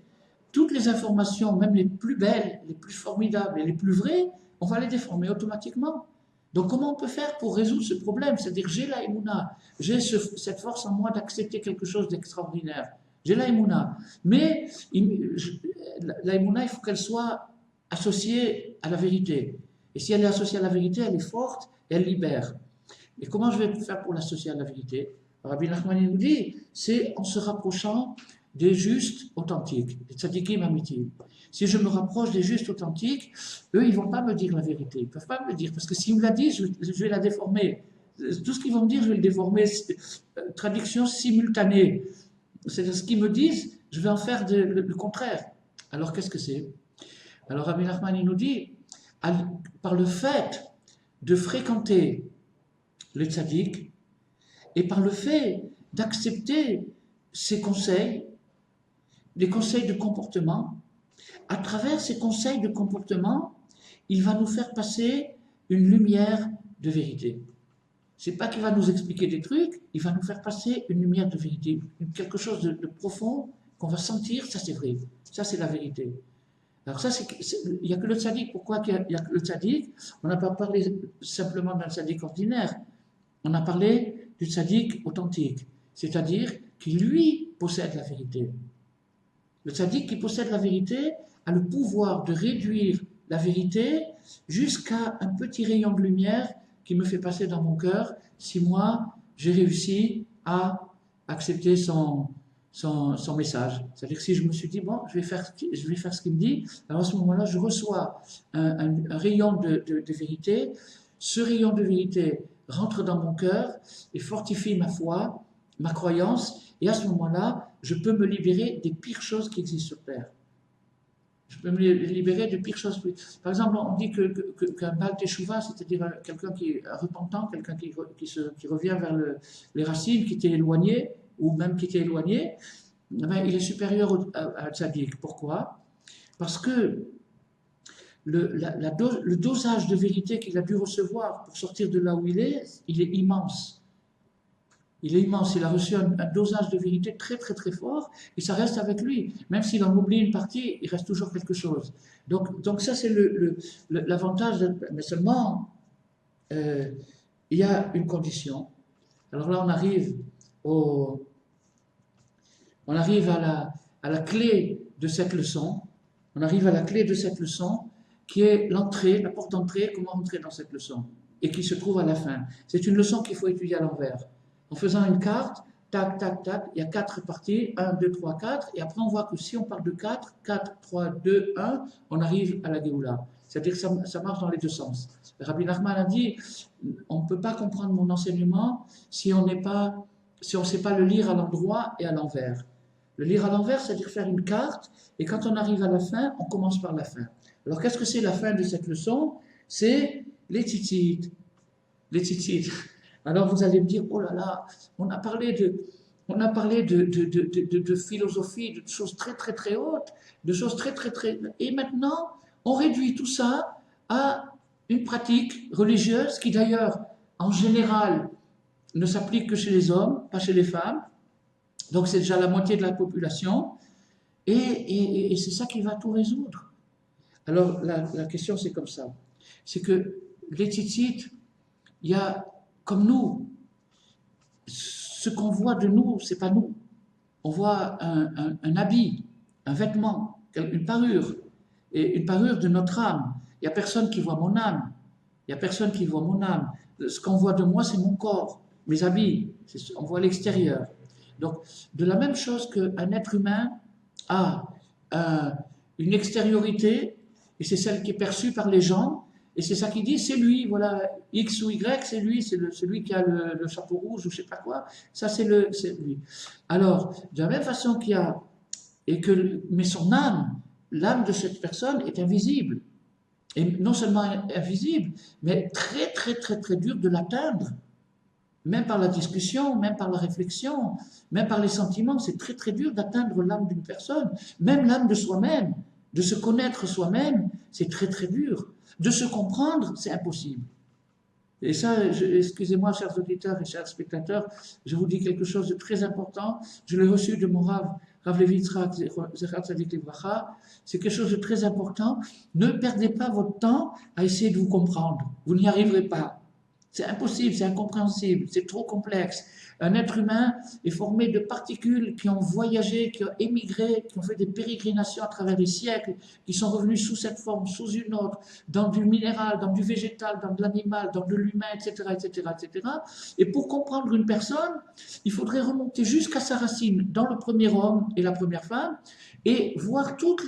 toutes les informations, même les plus belles, les plus formidables et les plus vraies, on va les déformer automatiquement. Donc comment on peut faire pour résoudre ce problème? C'est-à-dire j'ai la Emouna, j'ai cette force en moi d'accepter quelque chose d'extraordinaire. J'ai la Emouna. Mais la Emouna, il faut qu'elle soit associée à la vérité. Et si elle est associée à la vérité, elle est forte et elle libère. Et comment je vais faire pour l'associer à la vérité? Rabbi Nachman nous dit, c'est en se rapprochant des justes authentiques, des tzadikim amitim. Si je me rapproche des justes authentiques, eux, ils ne vont pas me dire la vérité. Ils ne peuvent pas me le dire, parce que s'ils me la disent, je vais la déformer. Tout ce qu'ils vont me dire, je vais le déformer. Traduction simultanée. C'est ce qu'ils me disent, je vais en faire le contraire. Alors, qu'est-ce que c'est? Alors, Rabbi Nachman nous dit, par le fait de fréquenter les tzadiks, et par le fait d'accepter ses conseils, des conseils de comportement, à travers ces conseils de comportement, il va nous faire passer une lumière de vérité. C'est pas qu'il va nous expliquer des trucs, il va nous faire passer une lumière de vérité, quelque chose de profond qu'on va sentir, ça c'est vrai, ça c'est la vérité. Alors ça, il n'y a que le tzaddik. Pourquoi il n'y a que le tzaddik? On n'a pas parlé simplement d'un tzaddik ordinaire, on a parlé du tzaddik authentique, c'est-à-dire qui lui possède la vérité. Le tzaddik qui possède la vérité a le pouvoir de réduire la vérité jusqu'à un petit rayon de lumière qui me fait passer dans mon cœur si moi j'ai réussi à accepter son message. C'est-à-dire que si je me suis dit, bon, je vais faire ce qu'il me dit, alors à ce moment-là, je reçois un rayon de vérité. Ce rayon de vérité rentre dans mon cœur et fortifie ma foi, ma croyance, et à ce moment-là, je peux me libérer des pires choses qui existent sur Terre. Je peux me libérer de pires choses. Par exemple, on dit qu'un Baal Teshuvah, c'est-à-dire quelqu'un qui est repentant, quelqu'un qui revient vers les racines, qui était éloigné, ou même qui était éloigné, il est supérieur à tzaddik. Pourquoi? Parce que le dosage de vérité qu'il a dû recevoir pour sortir de là où il est immense. il est immense, il a reçu un dosage de vérité très très très fort, et ça reste avec lui. Même s'il en oublie une partie, il reste toujours quelque chose. Donc ça c'est l'avantage, mais seulement euh, il y a une condition. Alors là on arrive à la clé de cette leçon, on arrive à la clé de cette leçon qui est l'entrée, la porte d'entrée, comment entrer dans cette leçon, et qui se trouve à la fin. C'est une leçon qu'il faut étudier à l'envers. En faisant une carte, tac, tac, tac, il y a 4 parties, 1, 2, 3, 4, et après on voit que si on parle de 4, 4, 3, 2, 1, on arrive à la Géoula. C'est-à-dire que ça marche dans les deux sens. Rabbi Nachman a dit, on ne peut pas comprendre mon enseignement si on ne sait pas le lire à l'endroit et à l'envers. Le lire à l'envers, c'est-à-dire faire une carte, et quand on arrive à la fin, on commence par la fin. Alors qu'est-ce que c'est la fin de cette leçon? C'est les tzitzit. Les tzitzit. Alors vous allez me dire, oh là là, on a parlé de philosophie, de choses très très très hautes, de choses très très très... Et maintenant, on réduit tout ça à une pratique religieuse qui d'ailleurs, en général, ne s'applique que chez les hommes, pas chez les femmes. Donc c'est déjà la moitié de la population. Et c'est ça qui va tout résoudre. Alors la question c'est comme ça. C'est que les tzitzit, il y a comme nous, ce qu'on voit de nous, c'est pas nous. On voit un habit, un vêtement, une parure, et une parure de notre âme. Il n'y a personne qui voit mon âme. Il n'y a personne qui voit mon âme. Ce qu'on voit de moi, c'est mon corps, mes habits. On voit l'extérieur. Donc, de la même chose qu'un être humain a une extériorité, et c'est celle qui est perçue par les gens, et c'est ça qui dit, c'est lui, voilà, X ou Y, c'est lui, c'est celui qui a le chapeau rouge ou je sais pas quoi, ça c'est lui. Alors, de la même façon qu'il y a, mais son âme, l'âme de cette personne est invisible. Et non seulement invisible, mais très très très très dur de l'atteindre. Même par la discussion, même par la réflexion, même par les sentiments, c'est très très dur d'atteindre l'âme d'une personne. Même l'âme de soi-même, de se connaître soi-même, c'est très très dur. De se comprendre, c'est impossible. Et ça, excusez-moi, chers auditeurs et chers spectateurs, je vous dis quelque chose de très important. Je l'ai reçu de mon Rav Levi Yitzhak, Zecher Tzadik Livracha. C'est quelque chose de très important. Ne perdez pas votre temps à essayer de vous comprendre. Vous n'y arriverez pas. C'est impossible, c'est incompréhensible, c'est trop complexe. Un être humain est formé de particules qui ont voyagé, qui ont émigré, qui ont fait des pérégrinations à travers les siècles, qui sont revenus sous cette forme, sous une autre, dans du minéral, dans du végétal, dans de l'animal, dans de l'humain, etc., etc., etc. Et pour comprendre une personne, il faudrait remonter jusqu'à sa racine, dans le premier homme et la première femme, et voir toutes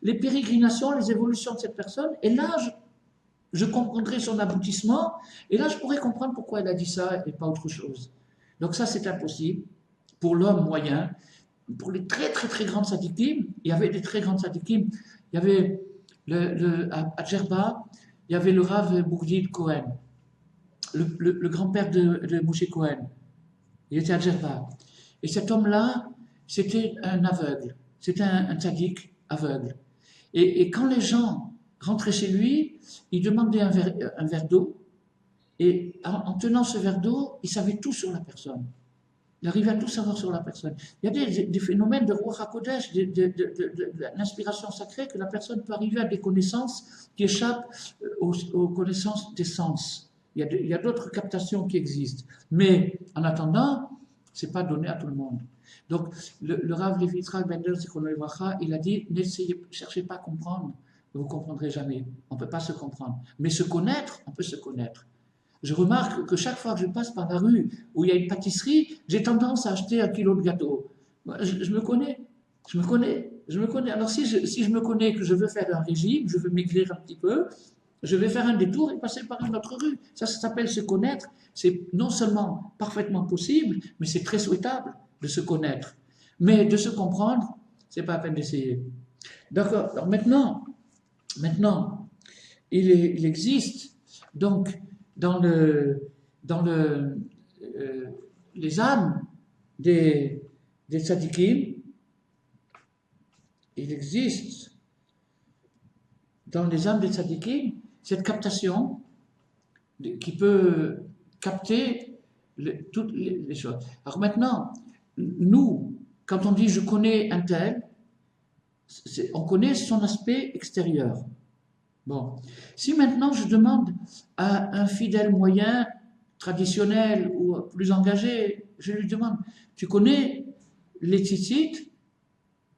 les pérégrinations, les évolutions de cette personne. Et là, je comprendrai son aboutissement, et là je pourrais comprendre pourquoi elle a dit ça et pas autre chose. Donc ça c'est impossible pour l'homme moyen. Pour les très très très grandes sadikim, il y avait des très grandes sadikim, il y avait à Djerba, il y avait le Rav Bourdieu Cohen, le grand-père de Moshe Cohen, il était à Djerba. Et cet homme-là, c'était un aveugle, c'était un tzadik aveugle. Et quand les gens rentrait chez lui, il demandait un verre d'eau, et en tenant ce verre d'eau, il savait tout sur la personne. Il arrivait à tout savoir sur la personne. Il y a des phénomènes de Ruach HaKodesh, de l'inspiration sacrée, que la personne peut arriver à des connaissances qui échappent aux connaissances des sens. Il y a d'autres captations qui existent. Mais en attendant, ce n'est pas donné à tout le monde. Donc, le Rav Levi Yitzhak Bender Zichrono Livracha, il a dit, cherchez pas à comprendre. Vous ne comprendrez jamais. On ne peut pas se comprendre. Mais se connaître, on peut se connaître. Je remarque que chaque fois que je passe par la rue où il y a une pâtisserie, j'ai tendance à acheter 1 kilo de gâteau. Je me connais. Je me connais. Alors si je me connais que je veux faire un régime, je veux maigrir un petit peu, je vais faire un détour et passer par une autre rue. Ça s'appelle se connaître. C'est non seulement parfaitement possible, mais c'est très souhaitable de se connaître. Mais de se comprendre, c'est pas la peine d'essayer. D'accord. Alors maintenant, il existe donc dans les âmes des tzadikim, il existe dans les âmes des tzadikim cette captation qui peut capter toutes les choses. Alors maintenant, nous, quand on dit je connais un tel, on connaît son aspect extérieur. Bon, si maintenant je demande à un fidèle moyen, traditionnel ou plus engagé, je lui demande, tu connais les tzitzit?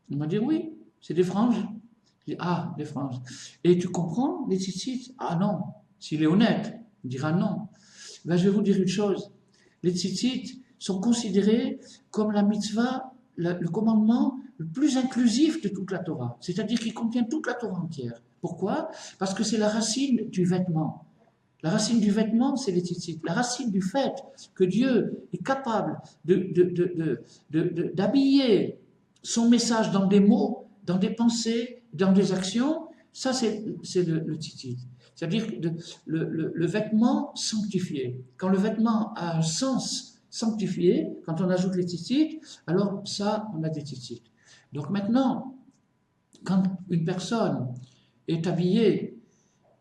Il m'a dit oui, c'est des franges. Je dis, ah, des franges. Et tu comprends les tzitzit? Ah non. S'il est honnête, il dira non. Ben, je vais vous dire une chose, les tzitzit sont considérés comme la mitzvah, le commandement le plus inclusif de toute la Torah. C'est-à-dire qu'il contient toute la Torah entière. Pourquoi? Parce que c'est la racine du vêtement. La racine du vêtement, c'est les tzitzit. La racine du fait que Dieu est capable d'habiller son message dans des mots, dans des pensées, dans des actions, ça c'est le tzitzit. C'est-à-dire le vêtement sanctifié. Quand le vêtement a un sens sanctifié, quand on ajoute les tzitzit, alors ça, on a des tzitzit. Donc maintenant, quand une personne est habillée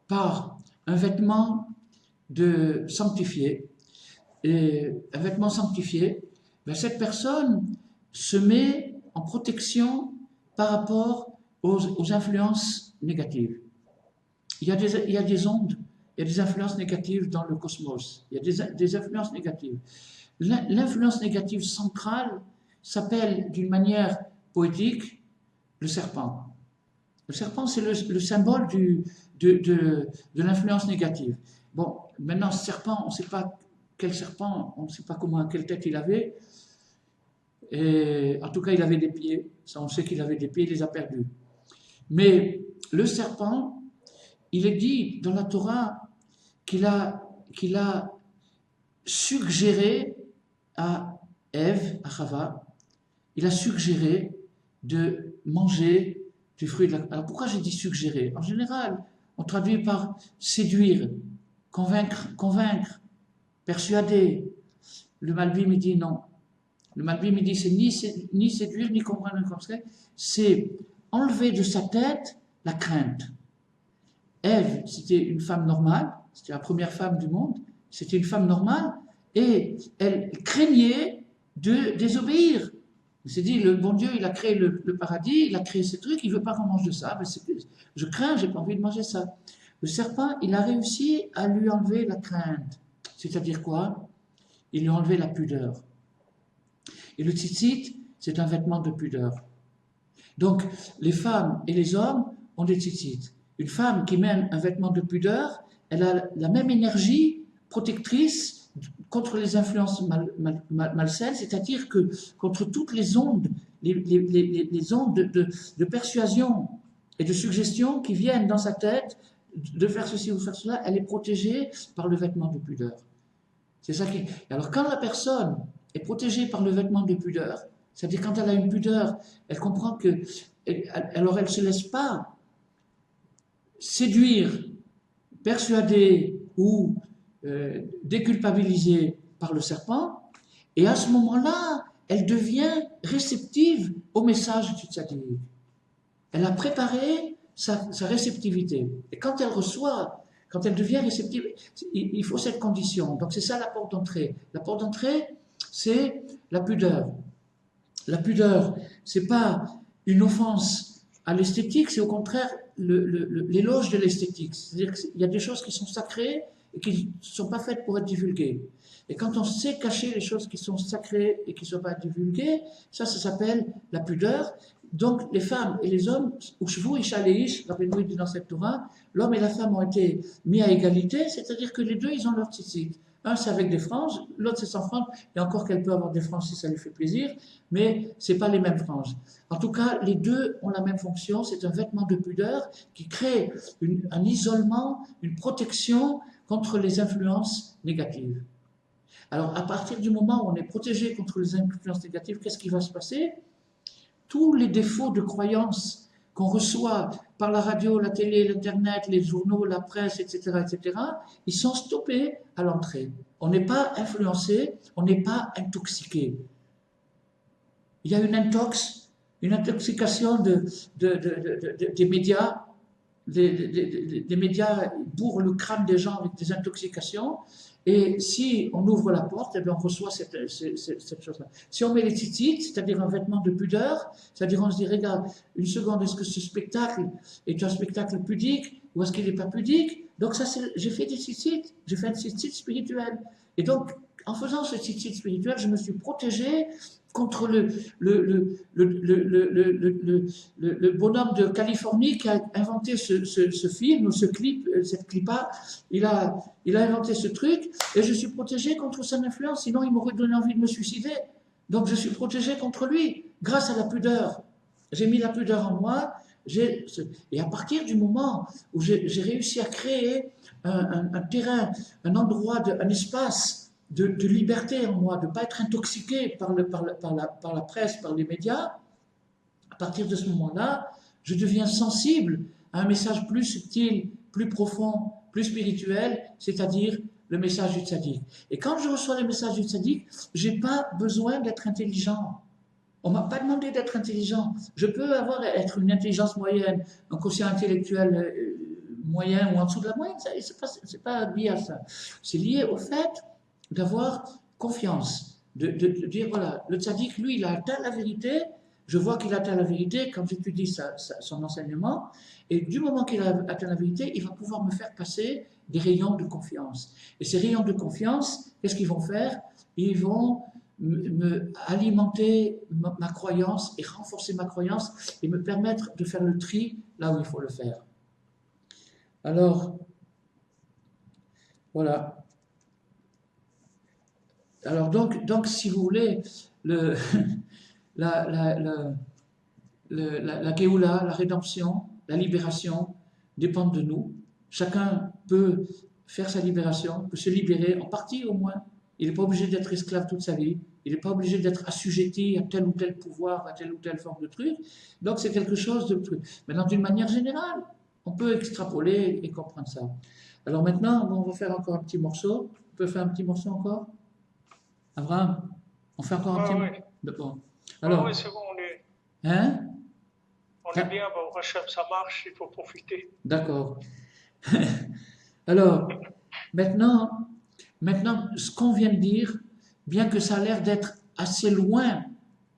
par un vêtement sanctifié, et un vêtement sanctifié, ben cette personne se met en protection par rapport aux influences négatives. Il y a des ondes, il y a des influences négatives dans le cosmos, il y a des influences négatives. L'influence négative centrale s'appelle d'une manière poétique le serpent. Le serpent, c'est le symbole de l'influence négative. Bon, maintenant, ce serpent, on ne sait pas quel serpent, on ne sait pas quelle tête il avait. Et, en tout cas, il avait des pieds. Ça, on sait qu'il avait des pieds, il les a perdus. Mais le serpent, il est dit dans la Torah qu'il a suggéré à Ève, à Chava, il a suggéré de manger du fruit de la... Alors pourquoi j'ai dit suggérer? En général, on traduit par séduire, convaincre, persuader. Le Malbim me dit non. Le Malbim me dit c'est ni séduire, ni convaincre, c'est enlever de sa tête la crainte. Ève, c'était une femme normale, c'était la première femme du monde, c'était une femme normale, et elle craignait de désobéir. Il s'est dit, le bon Dieu, il a créé le paradis, il a créé ces trucs, il ne veut pas qu'on mange de ça, mais je crains, j'ai pas envie de manger ça. Le serpent, il a réussi à lui enlever la crainte. C'est-à-dire quoi? Il lui a enlevé la pudeur. Et le tzitzit, c'est un vêtement de pudeur. Donc, les femmes et les hommes ont des tzitzit. Une femme qui met un vêtement de pudeur, elle a la même énergie protectrice contre les influences malsaines, c'est-à-dire que contre toutes les ondes, les ondes de persuasion et de suggestion qui viennent dans sa tête de faire ceci ou faire cela, elle est protégée par le vêtement de pudeur. C'est ça qui... Alors quand la personne est protégée par le vêtement de pudeur, c'est-à-dire quand elle a une pudeur, elle comprend que... Alors elle ne se laisse pas séduire, persuader ou déculpabiliser par le serpent, et à ce moment-là, elle devient réceptive au message du tzaddik. Elle a préparé sa réceptivité. Et quand elle reçoit, quand elle devient réceptive, il faut cette condition. Donc c'est ça la porte d'entrée. La porte d'entrée, c'est la pudeur. La pudeur, c'est pas une offense à l'esthétique, c'est au contraire l'éloge de l'esthétique. C'est-à-dire qu'il y a des choses qui sont sacrées et qui ne sont pas faites pour être divulguées. Et quand on sait cacher les choses qui sont sacrées et qui ne sont pas divulguées, ça s'appelle la pudeur. Donc les femmes et les hommes, Ushvu Isha Leish, rappelez-vous dit dans cette Torah, l'homme et la femme ont été mis à égalité, c'est-à-dire que les deux, ils ont leur tzitzit. Un, c'est avec des franges, l'autre, c'est sans franges, et encore qu'elle peut avoir des franges si ça lui fait plaisir, mais ce n'est pas les mêmes franges. En tout cas, les deux ont la même fonction, c'est un vêtement de pudeur qui crée un isolement, une protection contre les influences négatives. Alors, à partir du moment où on est protégé contre les influences négatives, qu'est-ce qui va se passer? Tous les défauts de croyance qu'on reçoit par la radio, la télé, l'internet, les journaux, la presse, etc., ils sont stoppés à l'entrée. On n'est pas influencé, on n'est pas intoxiqué. Il y a une intoxication des médias, des médias bourrent le crâne des gens avec des intoxications. Et si on ouvre la porte, eh bien on reçoit cette chose-là. Si on met les tzitzit, c'est-à-dire un vêtement de pudeur, c'est-à-dire on se dit, regarde, une seconde, est-ce que ce spectacle est un spectacle pudique ou est-ce qu'il n'est pas pudique? Donc ça, j'ai fait des tzitzit, j'ai fait un tzitzit spirituel. Et donc, en faisant ce tzitzit spirituel, je me suis protégé contre le bonhomme de Californie qui a inventé ce film, ou ce clip, cette clipa. Il a inventé ce truc, et je suis protégé contre son influence, sinon il m'aurait donné envie de me suicider. Donc je suis protégé contre lui, grâce à la pudeur. J'ai mis la pudeur en moi, et à partir du moment où j'ai réussi à créer un terrain, un endroit, un espace de liberté en moi, de ne pas être intoxiqué par la presse, par les médias, à partir de ce moment-là, je deviens sensible à un message plus subtil, plus profond, plus spirituel, c'est-à-dire le message du tzaddik. Et quand je reçois le message du tzaddik, je n'ai pas besoin d'être intelligent. On ne m'a pas demandé d'être intelligent. Je peux être une intelligence moyenne, un quotient intellectuel moyen ou en dessous de la moyenne, c'est pas lié à ça. C'est lié au fait d'avoir confiance, de dire, voilà, le tzaddik, lui, il a atteint la vérité, je vois qu'il a atteint la vérité quand j'étudie son enseignement, et du moment qu'il a atteint la vérité, il va pouvoir me faire passer des rayons de confiance. Et ces rayons de confiance, qu'est-ce qu'ils vont faire? Ils vont me alimenter ma croyance et renforcer ma croyance et me permettre de faire le tri là où il faut le faire. Alors, voilà. Alors donc, si vous voulez, la Géoula, la rédemption, la libération dépendent de nous. Chacun peut faire sa libération, peut se libérer, en partie au moins. Il n'est pas obligé d'être esclave toute sa vie. Il n'est pas obligé d'être assujetti à tel ou tel pouvoir, à telle ou telle forme de truc. Donc c'est quelque chose de truc. Maintenant, d'une manière générale, on peut extrapoler et comprendre ça. Alors maintenant, on va faire encore un petit morceau. On peut faire un petit morceau encore? Abraham, on fait encore un petit morceau? Bon. Alors, oui, c'est bon, on est bien, bon, ça marche, il faut profiter. D'accord. Alors, maintenant, ce qu'on vient de dire, bien que ça a l'air d'être assez loin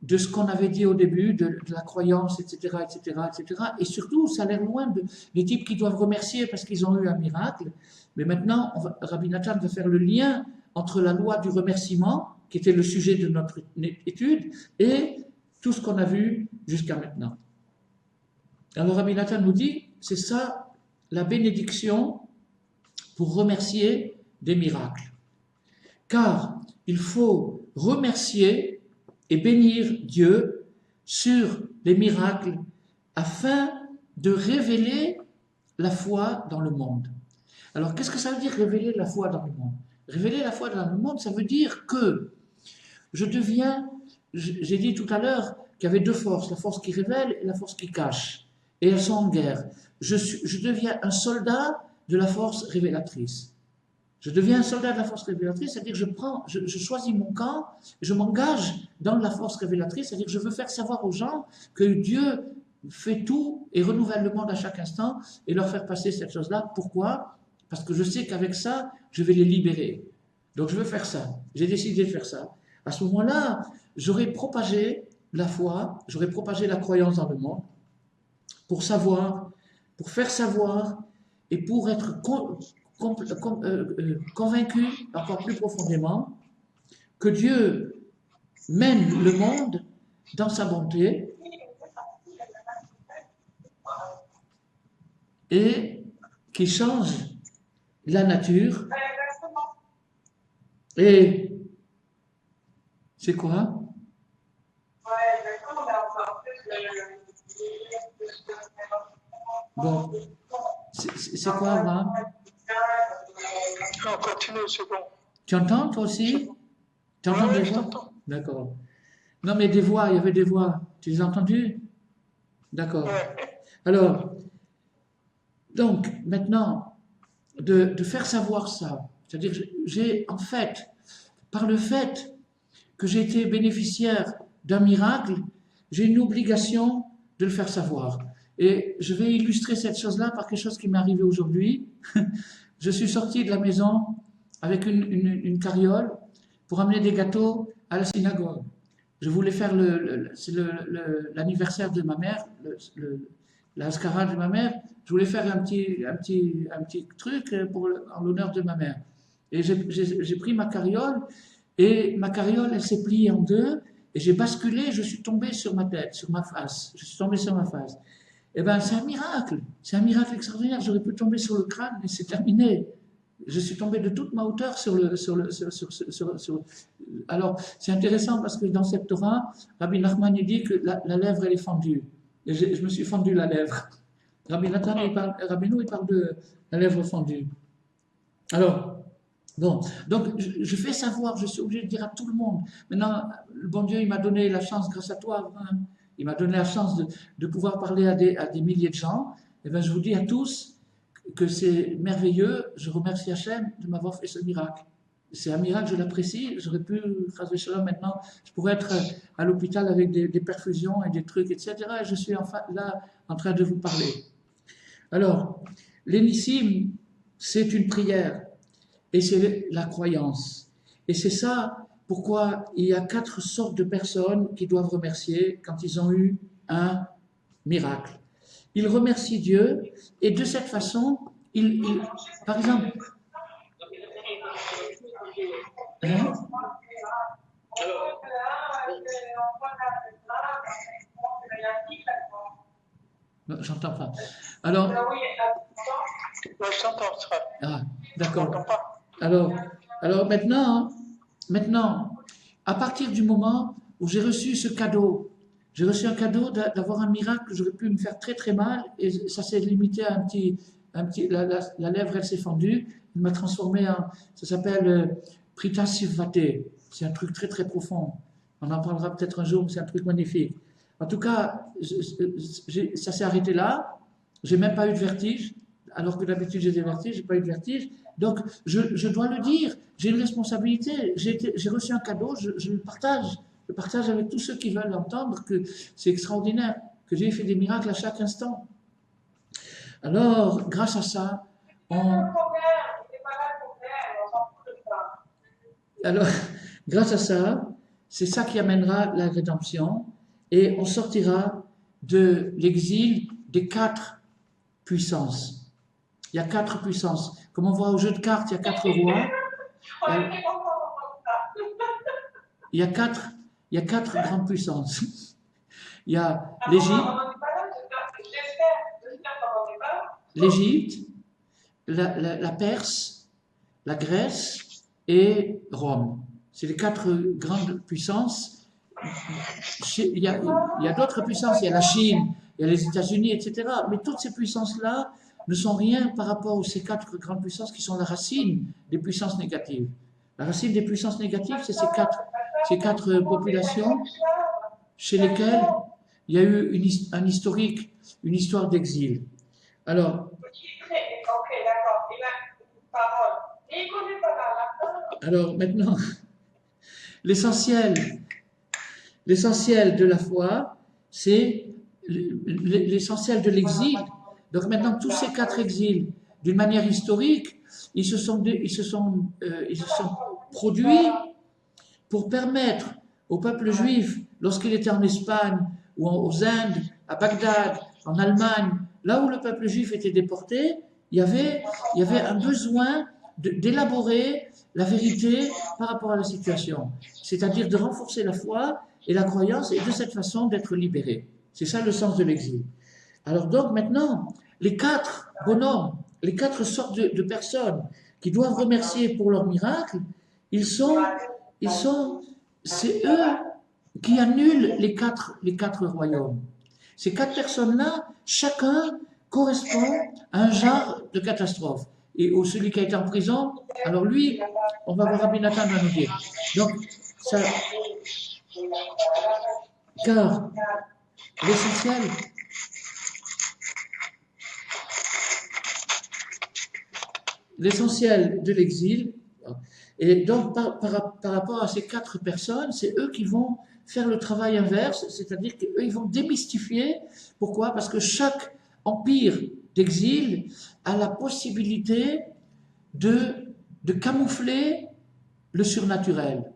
de ce qu'on avait dit au début, de la croyance, etc., etc., etc., et surtout, ça a l'air loin des types qui doivent remercier parce qu'ils ont eu un miracle, mais maintenant, Rabbi Nathan va faire le lien entre la loi du remerciement, qui était le sujet de notre étude, et tout ce qu'on a vu jusqu'à maintenant. Alors Rabbi Nathan nous dit, c'est ça la bénédiction pour remercier des miracles. Car il faut remercier et bénir Dieu sur les miracles afin de révéler la foi dans le monde. Alors qu'est-ce que ça veut dire révéler la foi dans le monde? Révéler la foi dans le monde, ça veut dire que j'ai dit tout à l'heure qu'il y avait deux forces, la force qui révèle et la force qui cache. Et elles sont en guerre. Je deviens un soldat de la force révélatrice. Je deviens un soldat de la force révélatrice, c'est-à-dire je choisis mon camp, je m'engage dans la force révélatrice, c'est-à-dire je veux faire savoir aux gens que Dieu fait tout et renouvelle le monde à chaque instant et leur faire passer cette chose-là. Pourquoi? Parce que je sais qu'avec ça, je vais les libérer. Donc je veux faire ça. J'ai décidé de faire ça. À ce moment-là, j'aurais propagé la foi, j'aurais propagé la croyance dans le monde pour savoir, pour faire savoir et pour être convaincu encore plus profondément que Dieu mène le monde dans sa bonté et qui change la nature. Et c'est quoi? Bon, c'est quoi, Abraham? On continue, c'est bon. Tu entends, toi aussi? Tu entends des voix? D'accord. Non, mais des voix, il y avait des voix. Tu les as entendues? D'accord. Alors, donc, maintenant, de faire savoir ça, c'est-à-dire, j'ai, en fait, par le fait que j'ai été bénéficiaire d'un miracle, j'ai une obligation de le faire savoir. Et je vais illustrer cette chose-là par quelque chose qui m'est arrivé aujourd'hui. Je suis sorti de la maison avec une carriole pour amener des gâteaux à la synagogue. Je voulais faire l'anniversaire de ma mère, la Haskara de ma mère. Je voulais faire un petit truc en l'honneur de ma mère. Et j'ai pris ma carriole, et ma carriole, elle s'est pliée en deux, et j'ai basculé, je suis tombé sur ma tête, sur ma face. Je suis tombé sur ma face. Eh bien, c'est un miracle extraordinaire. J'aurais pu tomber sur le crâne et c'est terminé. Je suis tombé de toute ma hauteur Alors, c'est intéressant parce que dans cette Torah, Rabbi Nachman il dit que la lèvre, elle est fendue. Et je me suis fendu la lèvre. Rabbi Nou, il parle de la lèvre fendue. Alors, bon, donc je fais savoir, je suis obligé de dire à tout le monde. Maintenant, le bon Dieu, il m'a donné la chance, grâce à toi, Abraham, il m'a donné la chance de pouvoir parler à des milliers de gens. Et bien, je vous dis à tous que c'est merveilleux. Je remercie Hachem de m'avoir fait ce miracle. C'est un miracle, je l'apprécie. J'aurais pu, maintenant, je pourrais être à l'hôpital avec des perfusions et des trucs, etc. Et je suis enfin là en train de vous parler. Alors, l'énissime, c'est une prière et c'est la croyance. Et c'est ça pourquoi il y a 4 sortes de personnes qui doivent remercier quand ils ont eu un miracle. Ils remercient Dieu et de cette façon, par exemple, hein? Non, j'entends pas. Alors, ah, d'accord. Alors maintenant, à partir du moment où j'ai reçu ce cadeau, j'ai reçu un cadeau d'avoir un miracle, j'aurais pu me faire très très mal, et ça s'est limité à la lèvre elle s'est fendue, il m'a transformé ça s'appelle Prita Sivvate, c'est un truc très très profond, on en parlera peut-être un jour, mais c'est un truc magnifique. En tout cas, ça s'est arrêté là, j'ai même pas eu de vertige, alors que d'habitude j'ai des vertiges, j'ai pas eu de vertige, donc je dois le dire, j'ai une responsabilité, j'ai reçu un cadeau, je le partage. Je partage avec tous ceux qui veulent entendre que c'est extraordinaire, que Dieu fait des miracles à chaque instant. Alors, grâce à ça, c'est ça qui amènera la rédemption et on sortira de l'exil des 4 puissances. Il y a 4 puissances. Comme on voit au jeu de cartes, il y a 4 rois. Il y a 4 grandes puissances. Il y a l'Égypte, la Perse, la Grèce et Rome. C'est les 4 grandes puissances. Il y a d'autres puissances, il y a la Chine, il y a les États-Unis, etc. Mais toutes ces puissances-là ne sont rien par rapport aux ces 4 grandes puissances qui sont la racine des puissances négatives. La racine des puissances négatives, c'est ces quatre populations chez lesquelles il y a eu un historique, une histoire d'exil. Alors, maintenant, l'essentiel de la foi, c'est l'essentiel de l'exil. Donc maintenant, tous ces 4 exils, d'une manière historique, ils se sont produits pour permettre au peuple juif, lorsqu'il était en Espagne ou aux Indes, à Bagdad, en Allemagne, là où le peuple juif était déporté, il y avait un besoin d'élaborer la vérité par rapport à la situation, c'est-à-dire de renforcer la foi et la croyance et de cette façon d'être libéré. C'est ça le sens de l'exil. Alors donc maintenant, les 4 bonhommes, les 4 sortes de personnes qui doivent remercier pour leur miracle, c'est eux qui annulent les quatre royaumes. Ces 4 personnes-là, chacun correspond à un genre de catastrophe. Et celui qui a été en prison, alors lui, on va voir Rabbi Nathan va nous dire. Donc, ça, car l'essentiel de l'exil, et donc par rapport à ces 4 personnes, c'est eux qui vont faire le travail inverse, c'est-à-dire qu'eux, ils vont démystifier. Pourquoi? Parce que chaque empire d'exil a la possibilité de camoufler le surnaturel.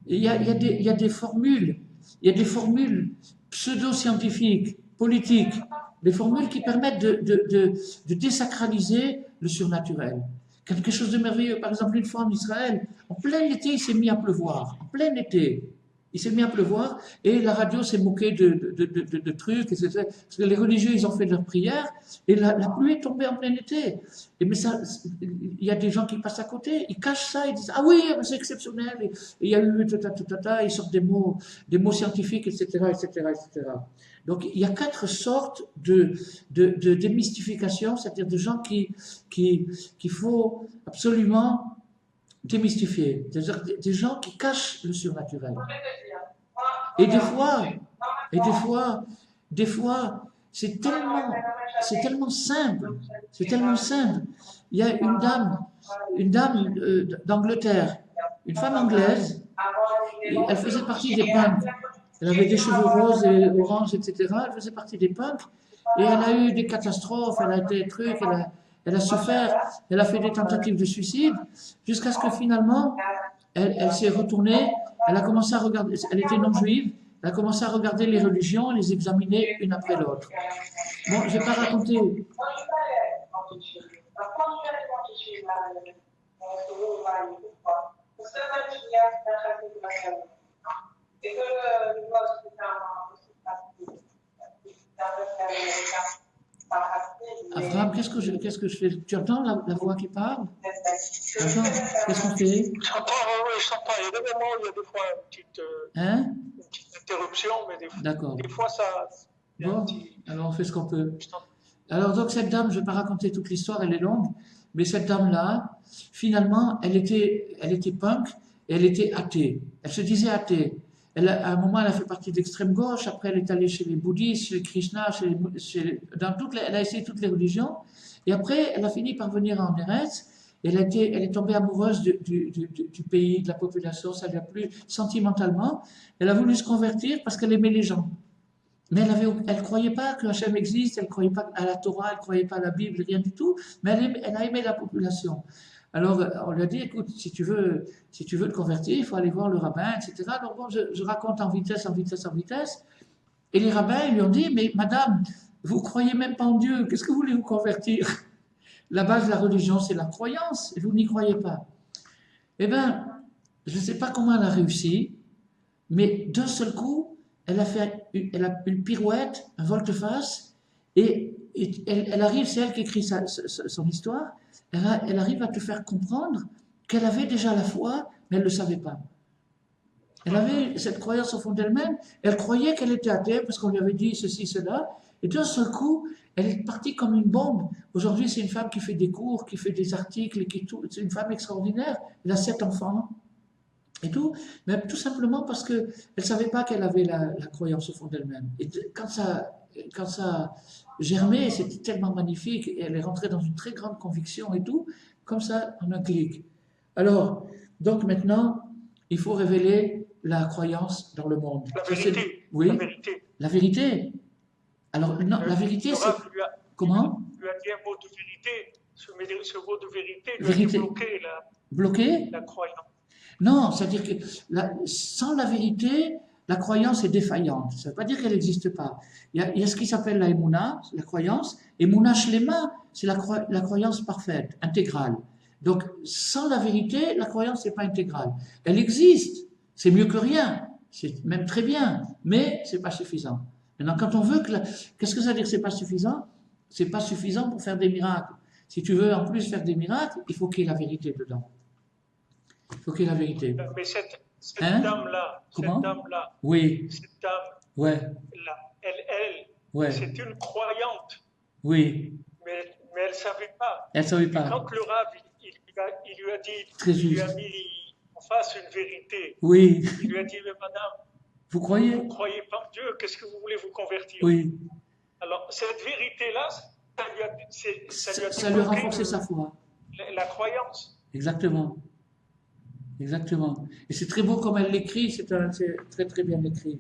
Et il y a des formules, il y a des formules pseudo-scientifiques, politiques, des formules qui permettent de désacraliser le surnaturel. Quelque chose de merveilleux. Par exemple, une fois en Israël, en plein été, il s'est mis à pleuvoir. En plein été. Il s'est mis à pleuvoir et la radio s'est moquée de trucs, etc. Parce que les religieux, ils ont fait leur prière et la pluie est tombée en plein été. Et mais ça, il y a des gens qui passent à côté, ils cachent ça, ils disent ah oui, c'est exceptionnel. Et il y a eu ils sortent des mots scientifiques, etc., etc., etc. Donc il y a 4 sortes de démystification, c'est-à-dire de gens qu'il faut absolument démystifier, c'est-à-dire des gens qui cachent le surnaturel. Et des fois, c'est tellement simple, c'est tellement simple. Il y a une dame d'Angleterre, une femme anglaise, et elle faisait partie des punks. Elle avait des cheveux roses et oranges, etc. Elle faisait partie des punks, et elle a eu des catastrophes, elle a été truc, elle a souffert, elle a fait des tentatives de suicide, jusqu'à ce que finalement, elle s'est retournée, elle a commencé à regarder, elle était non-juive, elle a commencé à regarder les religions, les examiner une après l'autre. Bon, je ne vais pas raconter. Abraham, qu'est-ce que je fais? Tu entends la voix qui parle? Tu entends? Qu'est-ce qu'on fait? J'entends, oui, j'entends. Il y a des moments, il y a des fois une petite interruption, mais des fois ça. Bon, alors on fait ce qu'on peut. Alors donc cette dame, je ne vais pas raconter toute l'histoire, elle est longue, mais cette dame-là, finalement, elle était punk et elle était athée. Elle se disait athée. À un moment, elle a fait partie d'extrême gauche. Après, elle est allée chez les bouddhistes, chez les Krishna, elle a essayé toutes les religions. Et après, elle a fini par venir en Eretz. Elle est tombée amoureuse du pays, de la population. Ça lui a plu sentimentalement. Elle a voulu se convertir parce qu'elle aimait les gens. Mais elle croyait pas que Hachem existe. Elle croyait pas à la Torah. Elle croyait pas à la Bible, rien du tout. Mais elle a aimé la population. Alors, on lui a dit, écoute, si tu veux te convertir, il faut aller voir le rabbin, etc. Donc bon, je raconte en vitesse. Et les rabbins, ils lui ont dit, mais madame, vous croyez même pas en Dieu, qu'est-ce que vous voulez vous convertir? La base de la religion, c'est la croyance, et vous n'y croyez pas. Eh bien, je ne sais pas comment elle a réussi, mais d'un seul coup, elle a une pirouette, un volte-face, et elle arrive, c'est elle qui écrit son histoire, elle arrive à te faire comprendre qu'elle avait déjà la foi, mais elle ne le savait pas. Elle avait cette croyance au fond d'elle-même, elle croyait qu'elle était athée parce qu'on lui avait dit ceci, cela, et d'un seul coup, elle est partie comme une bombe. Aujourd'hui, c'est une femme qui fait des cours, qui fait des articles, c'est une femme extraordinaire, elle a 7 enfants, et tout, mais tout simplement parce qu'elle ne savait pas qu'elle avait la croyance au fond d'elle-même. Et quand ça germé, c'était tellement magnifique, et elle est rentrée dans une très grande conviction et tout, comme ça, en un clic. Alors, donc maintenant, il faut révéler la croyance dans le monde. La vérité. Oui, la vérité. La vérité. Alors, non, la vérité, c'est... Comment? Tu as dit un mot de vérité. Ce mot de vérité vérité. Bloqué la croyance. Non, c'est-à-dire que sans la vérité, la croyance est défaillante. Ça ne veut pas dire qu'elle n'existe pas. Il y a ce qui s'appelle la Emouna, la croyance. Emouna Shlema, c'est la croyance parfaite, intégrale. Donc, sans la vérité, la croyance n'est pas intégrale. Elle existe, c'est mieux que rien, c'est même très bien, mais ce n'est pas suffisant. Maintenant, quand on veut qu'est-ce que ça veut dire que ce n'est pas suffisant? Ce n'est pas suffisant pour faire des miracles. Si tu veux en plus faire des miracles, il faut qu'il y ait la vérité dedans. Il faut qu'il y ait la vérité. Mais cette dame-là, oui. Cette dame, ouais. Là, elle ouais. C'est une croyante. Oui. Mais elle ne savait pas. Elle ne savait pas. Et quand le rabbin, il lui a dit, il lui a mis en face une vérité. Oui. Il lui a dit, mais madame, vous croyez pas en Dieu, qu'est-ce que vous voulez vous convertir? Oui. Alors, cette vérité-là, ça lui a renforcé sa foi. La croyance. Exactement. exactement. Et c'est très beau comme elle l'écrit, c'est très très bien écrit.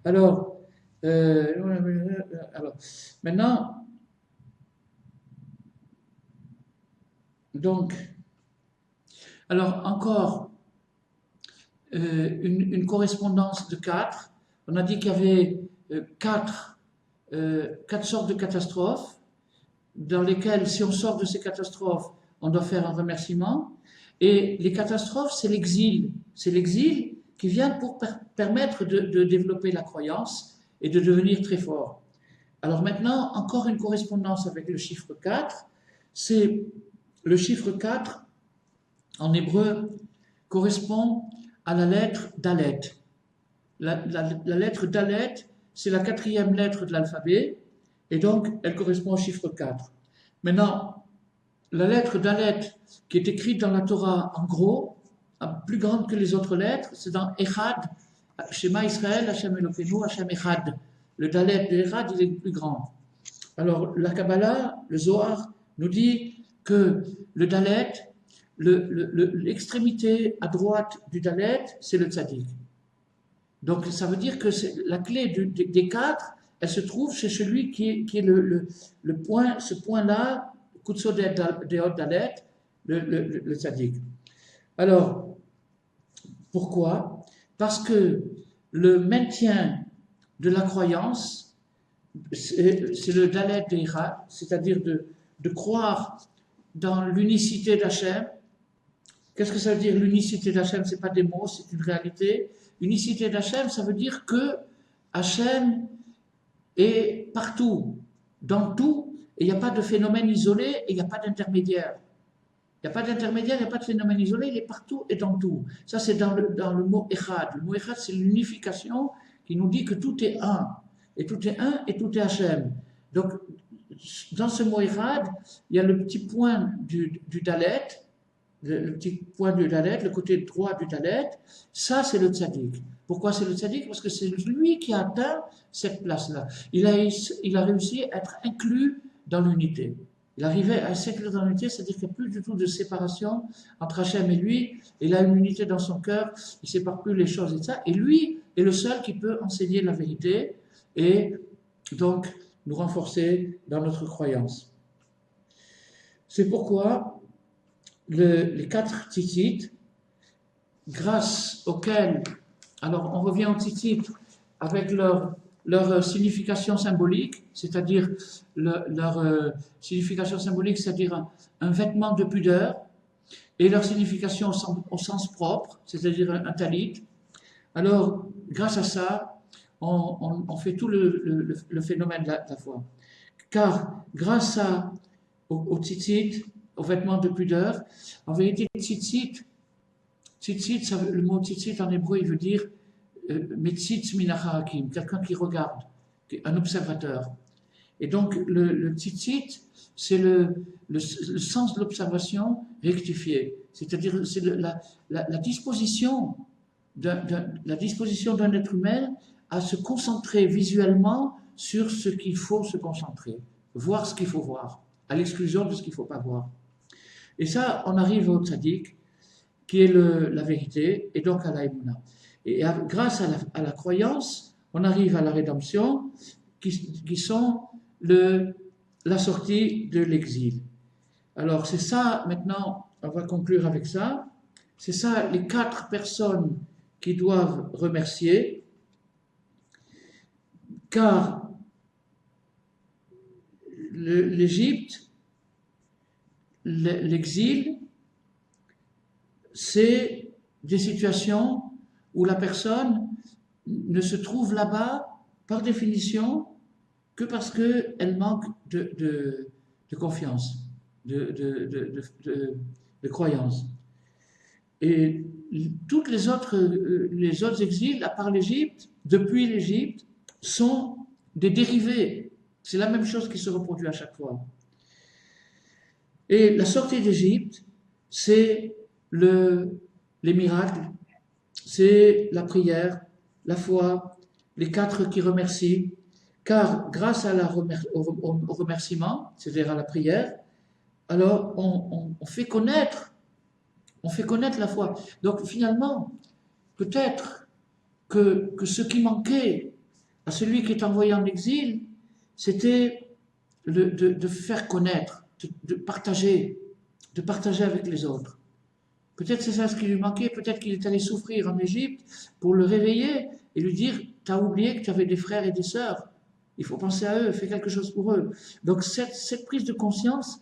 Alors, alors maintenant, donc, alors encore une correspondance de quatre. On a dit qu'il y avait quatre sortes de catastrophes dans lesquelles, si on sort de ces catastrophes, on doit faire un remerciement. Et les catastrophes, c'est l'exil. C'est l'exil qui vient pour permettre de développer la croyance et de devenir très fort. Alors maintenant, encore une correspondance avec le chiffre 4. C'est le chiffre 4 en hébreu correspond à la lettre Dalet. La lettre Dalet, c'est la quatrième lettre de l'alphabet, et donc elle correspond au chiffre 4. Maintenant, la lettre Dalet, qui est écrite dans la Torah en gros, plus grande que les autres lettres, c'est dans Echad, Shema Israël, Hashem Elokeinu, Hashem Echad. Le Dalet de Echad, il est le plus grand. Alors, la Kabbalah, le Zohar, nous dit que le Dalet, l'extrémité à droite du Dalet, c'est le Tzadik. Donc, ça veut dire que la clé des quatre, elle se trouve chez celui qui est le point, ce point-là, Kutso de Hod Dalet, le Tzadik. Alors, pourquoi? Parce que le maintien de la croyance, c'est le Dalet de Ira, c'est-à-dire de croire dans l'unicité d'Hachem. Qu'est-ce que ça veut dire l'unicité d'Hachem? Ce n'est pas des mots, c'est une réalité. L'unicité d'Hachem, ça veut dire que Hachem est partout, dans tout, et il n'y a pas de phénomène isolé, et il n'y a pas d'intermédiaire. Il n'y a pas d'intermédiaire, il n'y a pas de phénomène isolé, il est partout et dans tout. Ça, c'est dans le mot Echad. Le mot Echad, c'est l'unification qui nous dit que tout est un. Et tout est un et tout est Hachem. Donc, dans ce mot Echad, il y a le petit point du Dalet, le petit point du Dalet, le côté droit du Dalet. Ça, c'est le Tzadik. Pourquoi c'est le Tzadik? Parce que c'est lui qui a atteint cette place-là. Il a réussi à être inclus dans l'unité. Il arrivait à s'inclure dans l'unité, c'est-à-dire qu'il n'y a plus du tout de séparation entre Hachem et lui. Il a une unité dans son cœur, il ne sépare plus les choses et ça. Et lui est le seul qui peut enseigner la vérité et donc nous renforcer dans notre croyance. C'est pourquoi les quatre tzitzit, grâce auxquels, alors on revient aux tzitzit avec leur signification symbolique, c'est-à-dire leur signification symbolique, c'est-à-dire un vêtement de pudeur, et leur signification au sens propre, c'est-à-dire un talit. Alors, grâce à ça, on fait tout le phénomène de la foi. Car grâce au tzitzit, aux vêtements de pudeur, en vérité, tzitzit, le mot tzitzit en hébreu, il veut dire Metzitz Minacha Hakim, quelqu'un qui regarde, un observateur. Et donc, le tzitzit, c'est le sens de l'observation rectifié. C'est-à-dire, c'est la disposition d'un être humain à se concentrer visuellement sur ce qu'il faut se concentrer, voir ce qu'il faut voir, à l'exclusion de ce qu'il ne faut pas voir. Et ça, on arrive au tzaddik, qui est la vérité, et donc à la émouna. Et grâce à la croyance, on arrive à la rédemption, qui sont la sortie de l'exil. Alors c'est ça, maintenant, on va conclure avec ça, c'est ça les quatre personnes qui doivent remercier, car l'Égypte, l'exil, c'est des situations où la personne ne se trouve là-bas, par définition, que parce qu'elle manque de confiance, de croyance. Et toutes les autres exils, à part l'Égypte, depuis l'Égypte, sont des dérivés. C'est la même chose qui se reproduit à chaque fois. Et la sortie d'Égypte, c'est les miracles, c'est la prière, la foi, les quatre qui remercient, car grâce au remerciement, c'est-à-dire à la prière, alors on fait connaître On fait connaître la foi. Donc finalement, peut-être que ce qui manquait à celui qui est envoyé en exil, c'était de faire connaître, de partager avec les autres. Peut-être c'est ça ce qui lui manquait, peut-être qu'il est allé souffrir en Égypte pour le réveiller et lui dire, t'as oublié que tu avais des frères et des sœurs, il faut penser à eux, fais quelque chose pour eux. Donc cette prise de conscience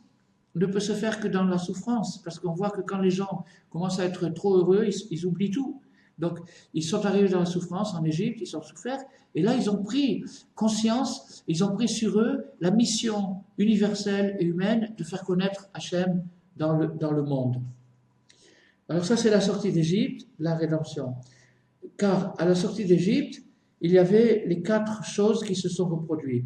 ne peut se faire que dans la souffrance, parce qu'on voit que quand les gens commencent à être trop heureux, ils oublient tout. Donc ils sont arrivés dans la souffrance en Égypte, ils ont souffert, et là ils ont pris conscience, ils ont pris sur eux la mission universelle et humaine de faire connaître Hachem dans le monde. Alors ça, c'est la sortie d'Égypte, la rédemption. Car à la sortie d'Égypte, il y avait les 4 choses qui se sont reproduites.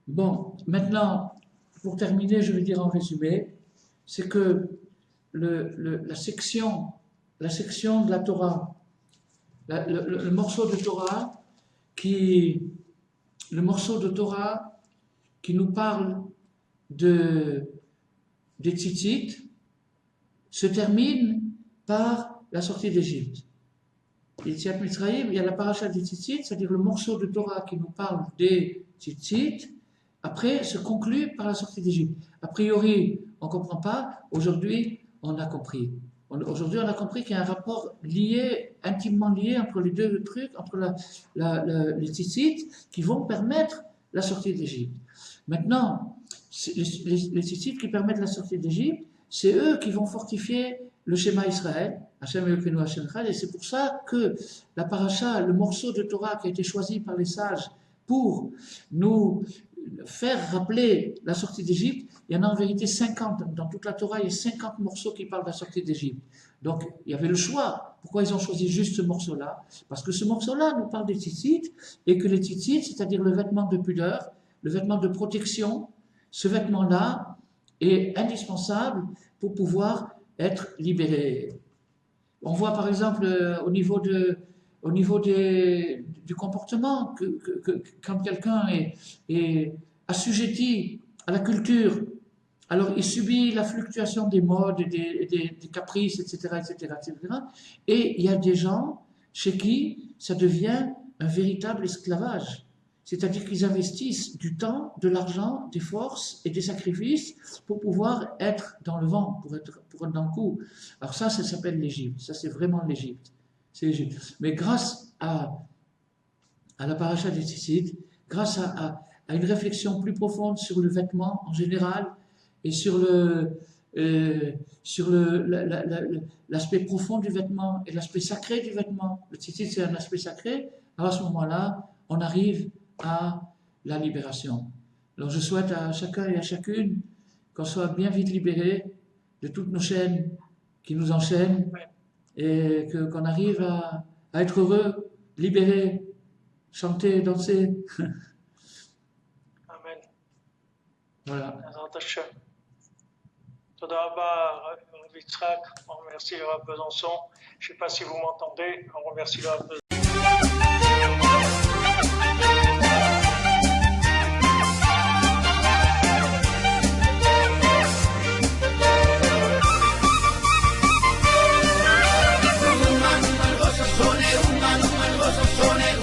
Bon, maintenant, pour terminer, je vais dire en résumé, c'est que la section de la Torah, le morceau de Torah qui nous parle des tzitzit, se termine par la sortie d'Égypte. Yetziat Mitzrayim, il y a la paracha des tzitzit, c'est-à-dire le morceau de Torah qui nous parle des tzitzit, après se conclut par la sortie d'Égypte. A priori, on ne comprend pas, aujourd'hui, on a compris. Aujourd'hui, on a compris qu'il y a un rapport intimement lié entre les deux trucs, entre les tzitzit, qui vont permettre la sortie d'Égypte. Maintenant, les tzitzit qui permettent la sortie d'Égypte, c'est eux qui vont fortifier le schéma Israël, Hashem Elokeinu Hashem Echad, et c'est pour ça que la paracha, le morceau de Torah qui a été choisi par les sages pour nous faire rappeler la sortie d'Égypte, il y en a en vérité 50. Dans toute la Torah, il y a 50 morceaux qui parlent de la sortie d'Égypte. Donc, il y avait le choix. Pourquoi ils ont choisi juste ce morceau-là? Parce que ce morceau-là nous parle des tzitzit, et que les tzitzit, c'est-à-dire le vêtement de pudeur, le vêtement de protection, ce vêtement-là est indispensable pour pouvoir être libéré. On voit par exemple au niveau du comportement que quand quelqu'un est assujetti à la culture, alors il subit la fluctuation des modes, des caprices, etc., etc., etc. Et il y a des gens chez qui ça devient un véritable esclavage. C'est-à-dire qu'ils investissent du temps, de l'argent, des forces et des sacrifices pour pouvoir être dans le vent, pour être dans le coup. Alors ça s'appelle l'Égypte. Ça, c'est vraiment l'Égypte. C'est l'Égypte. Mais grâce à la paracha des tzitzit, grâce à une réflexion plus profonde sur le vêtement en général et sur l'aspect profond du vêtement et l'aspect sacré du vêtement, le tzitzit c'est un aspect sacré, alors à ce moment-là, on arrive à la libération. Alors je souhaite à chacun et à chacune qu'on soit bien vite libérés de toutes nos chaînes qui nous enchaînent et qu'on arrive à être heureux, libérés, chanter, danser. Amen. Voilà. Toda Rabba, Rav Yitzhak, on remercie le Rav Besançon. Je ne sais pas si vous m'entendez, on remercie le Rav Besançon. Sone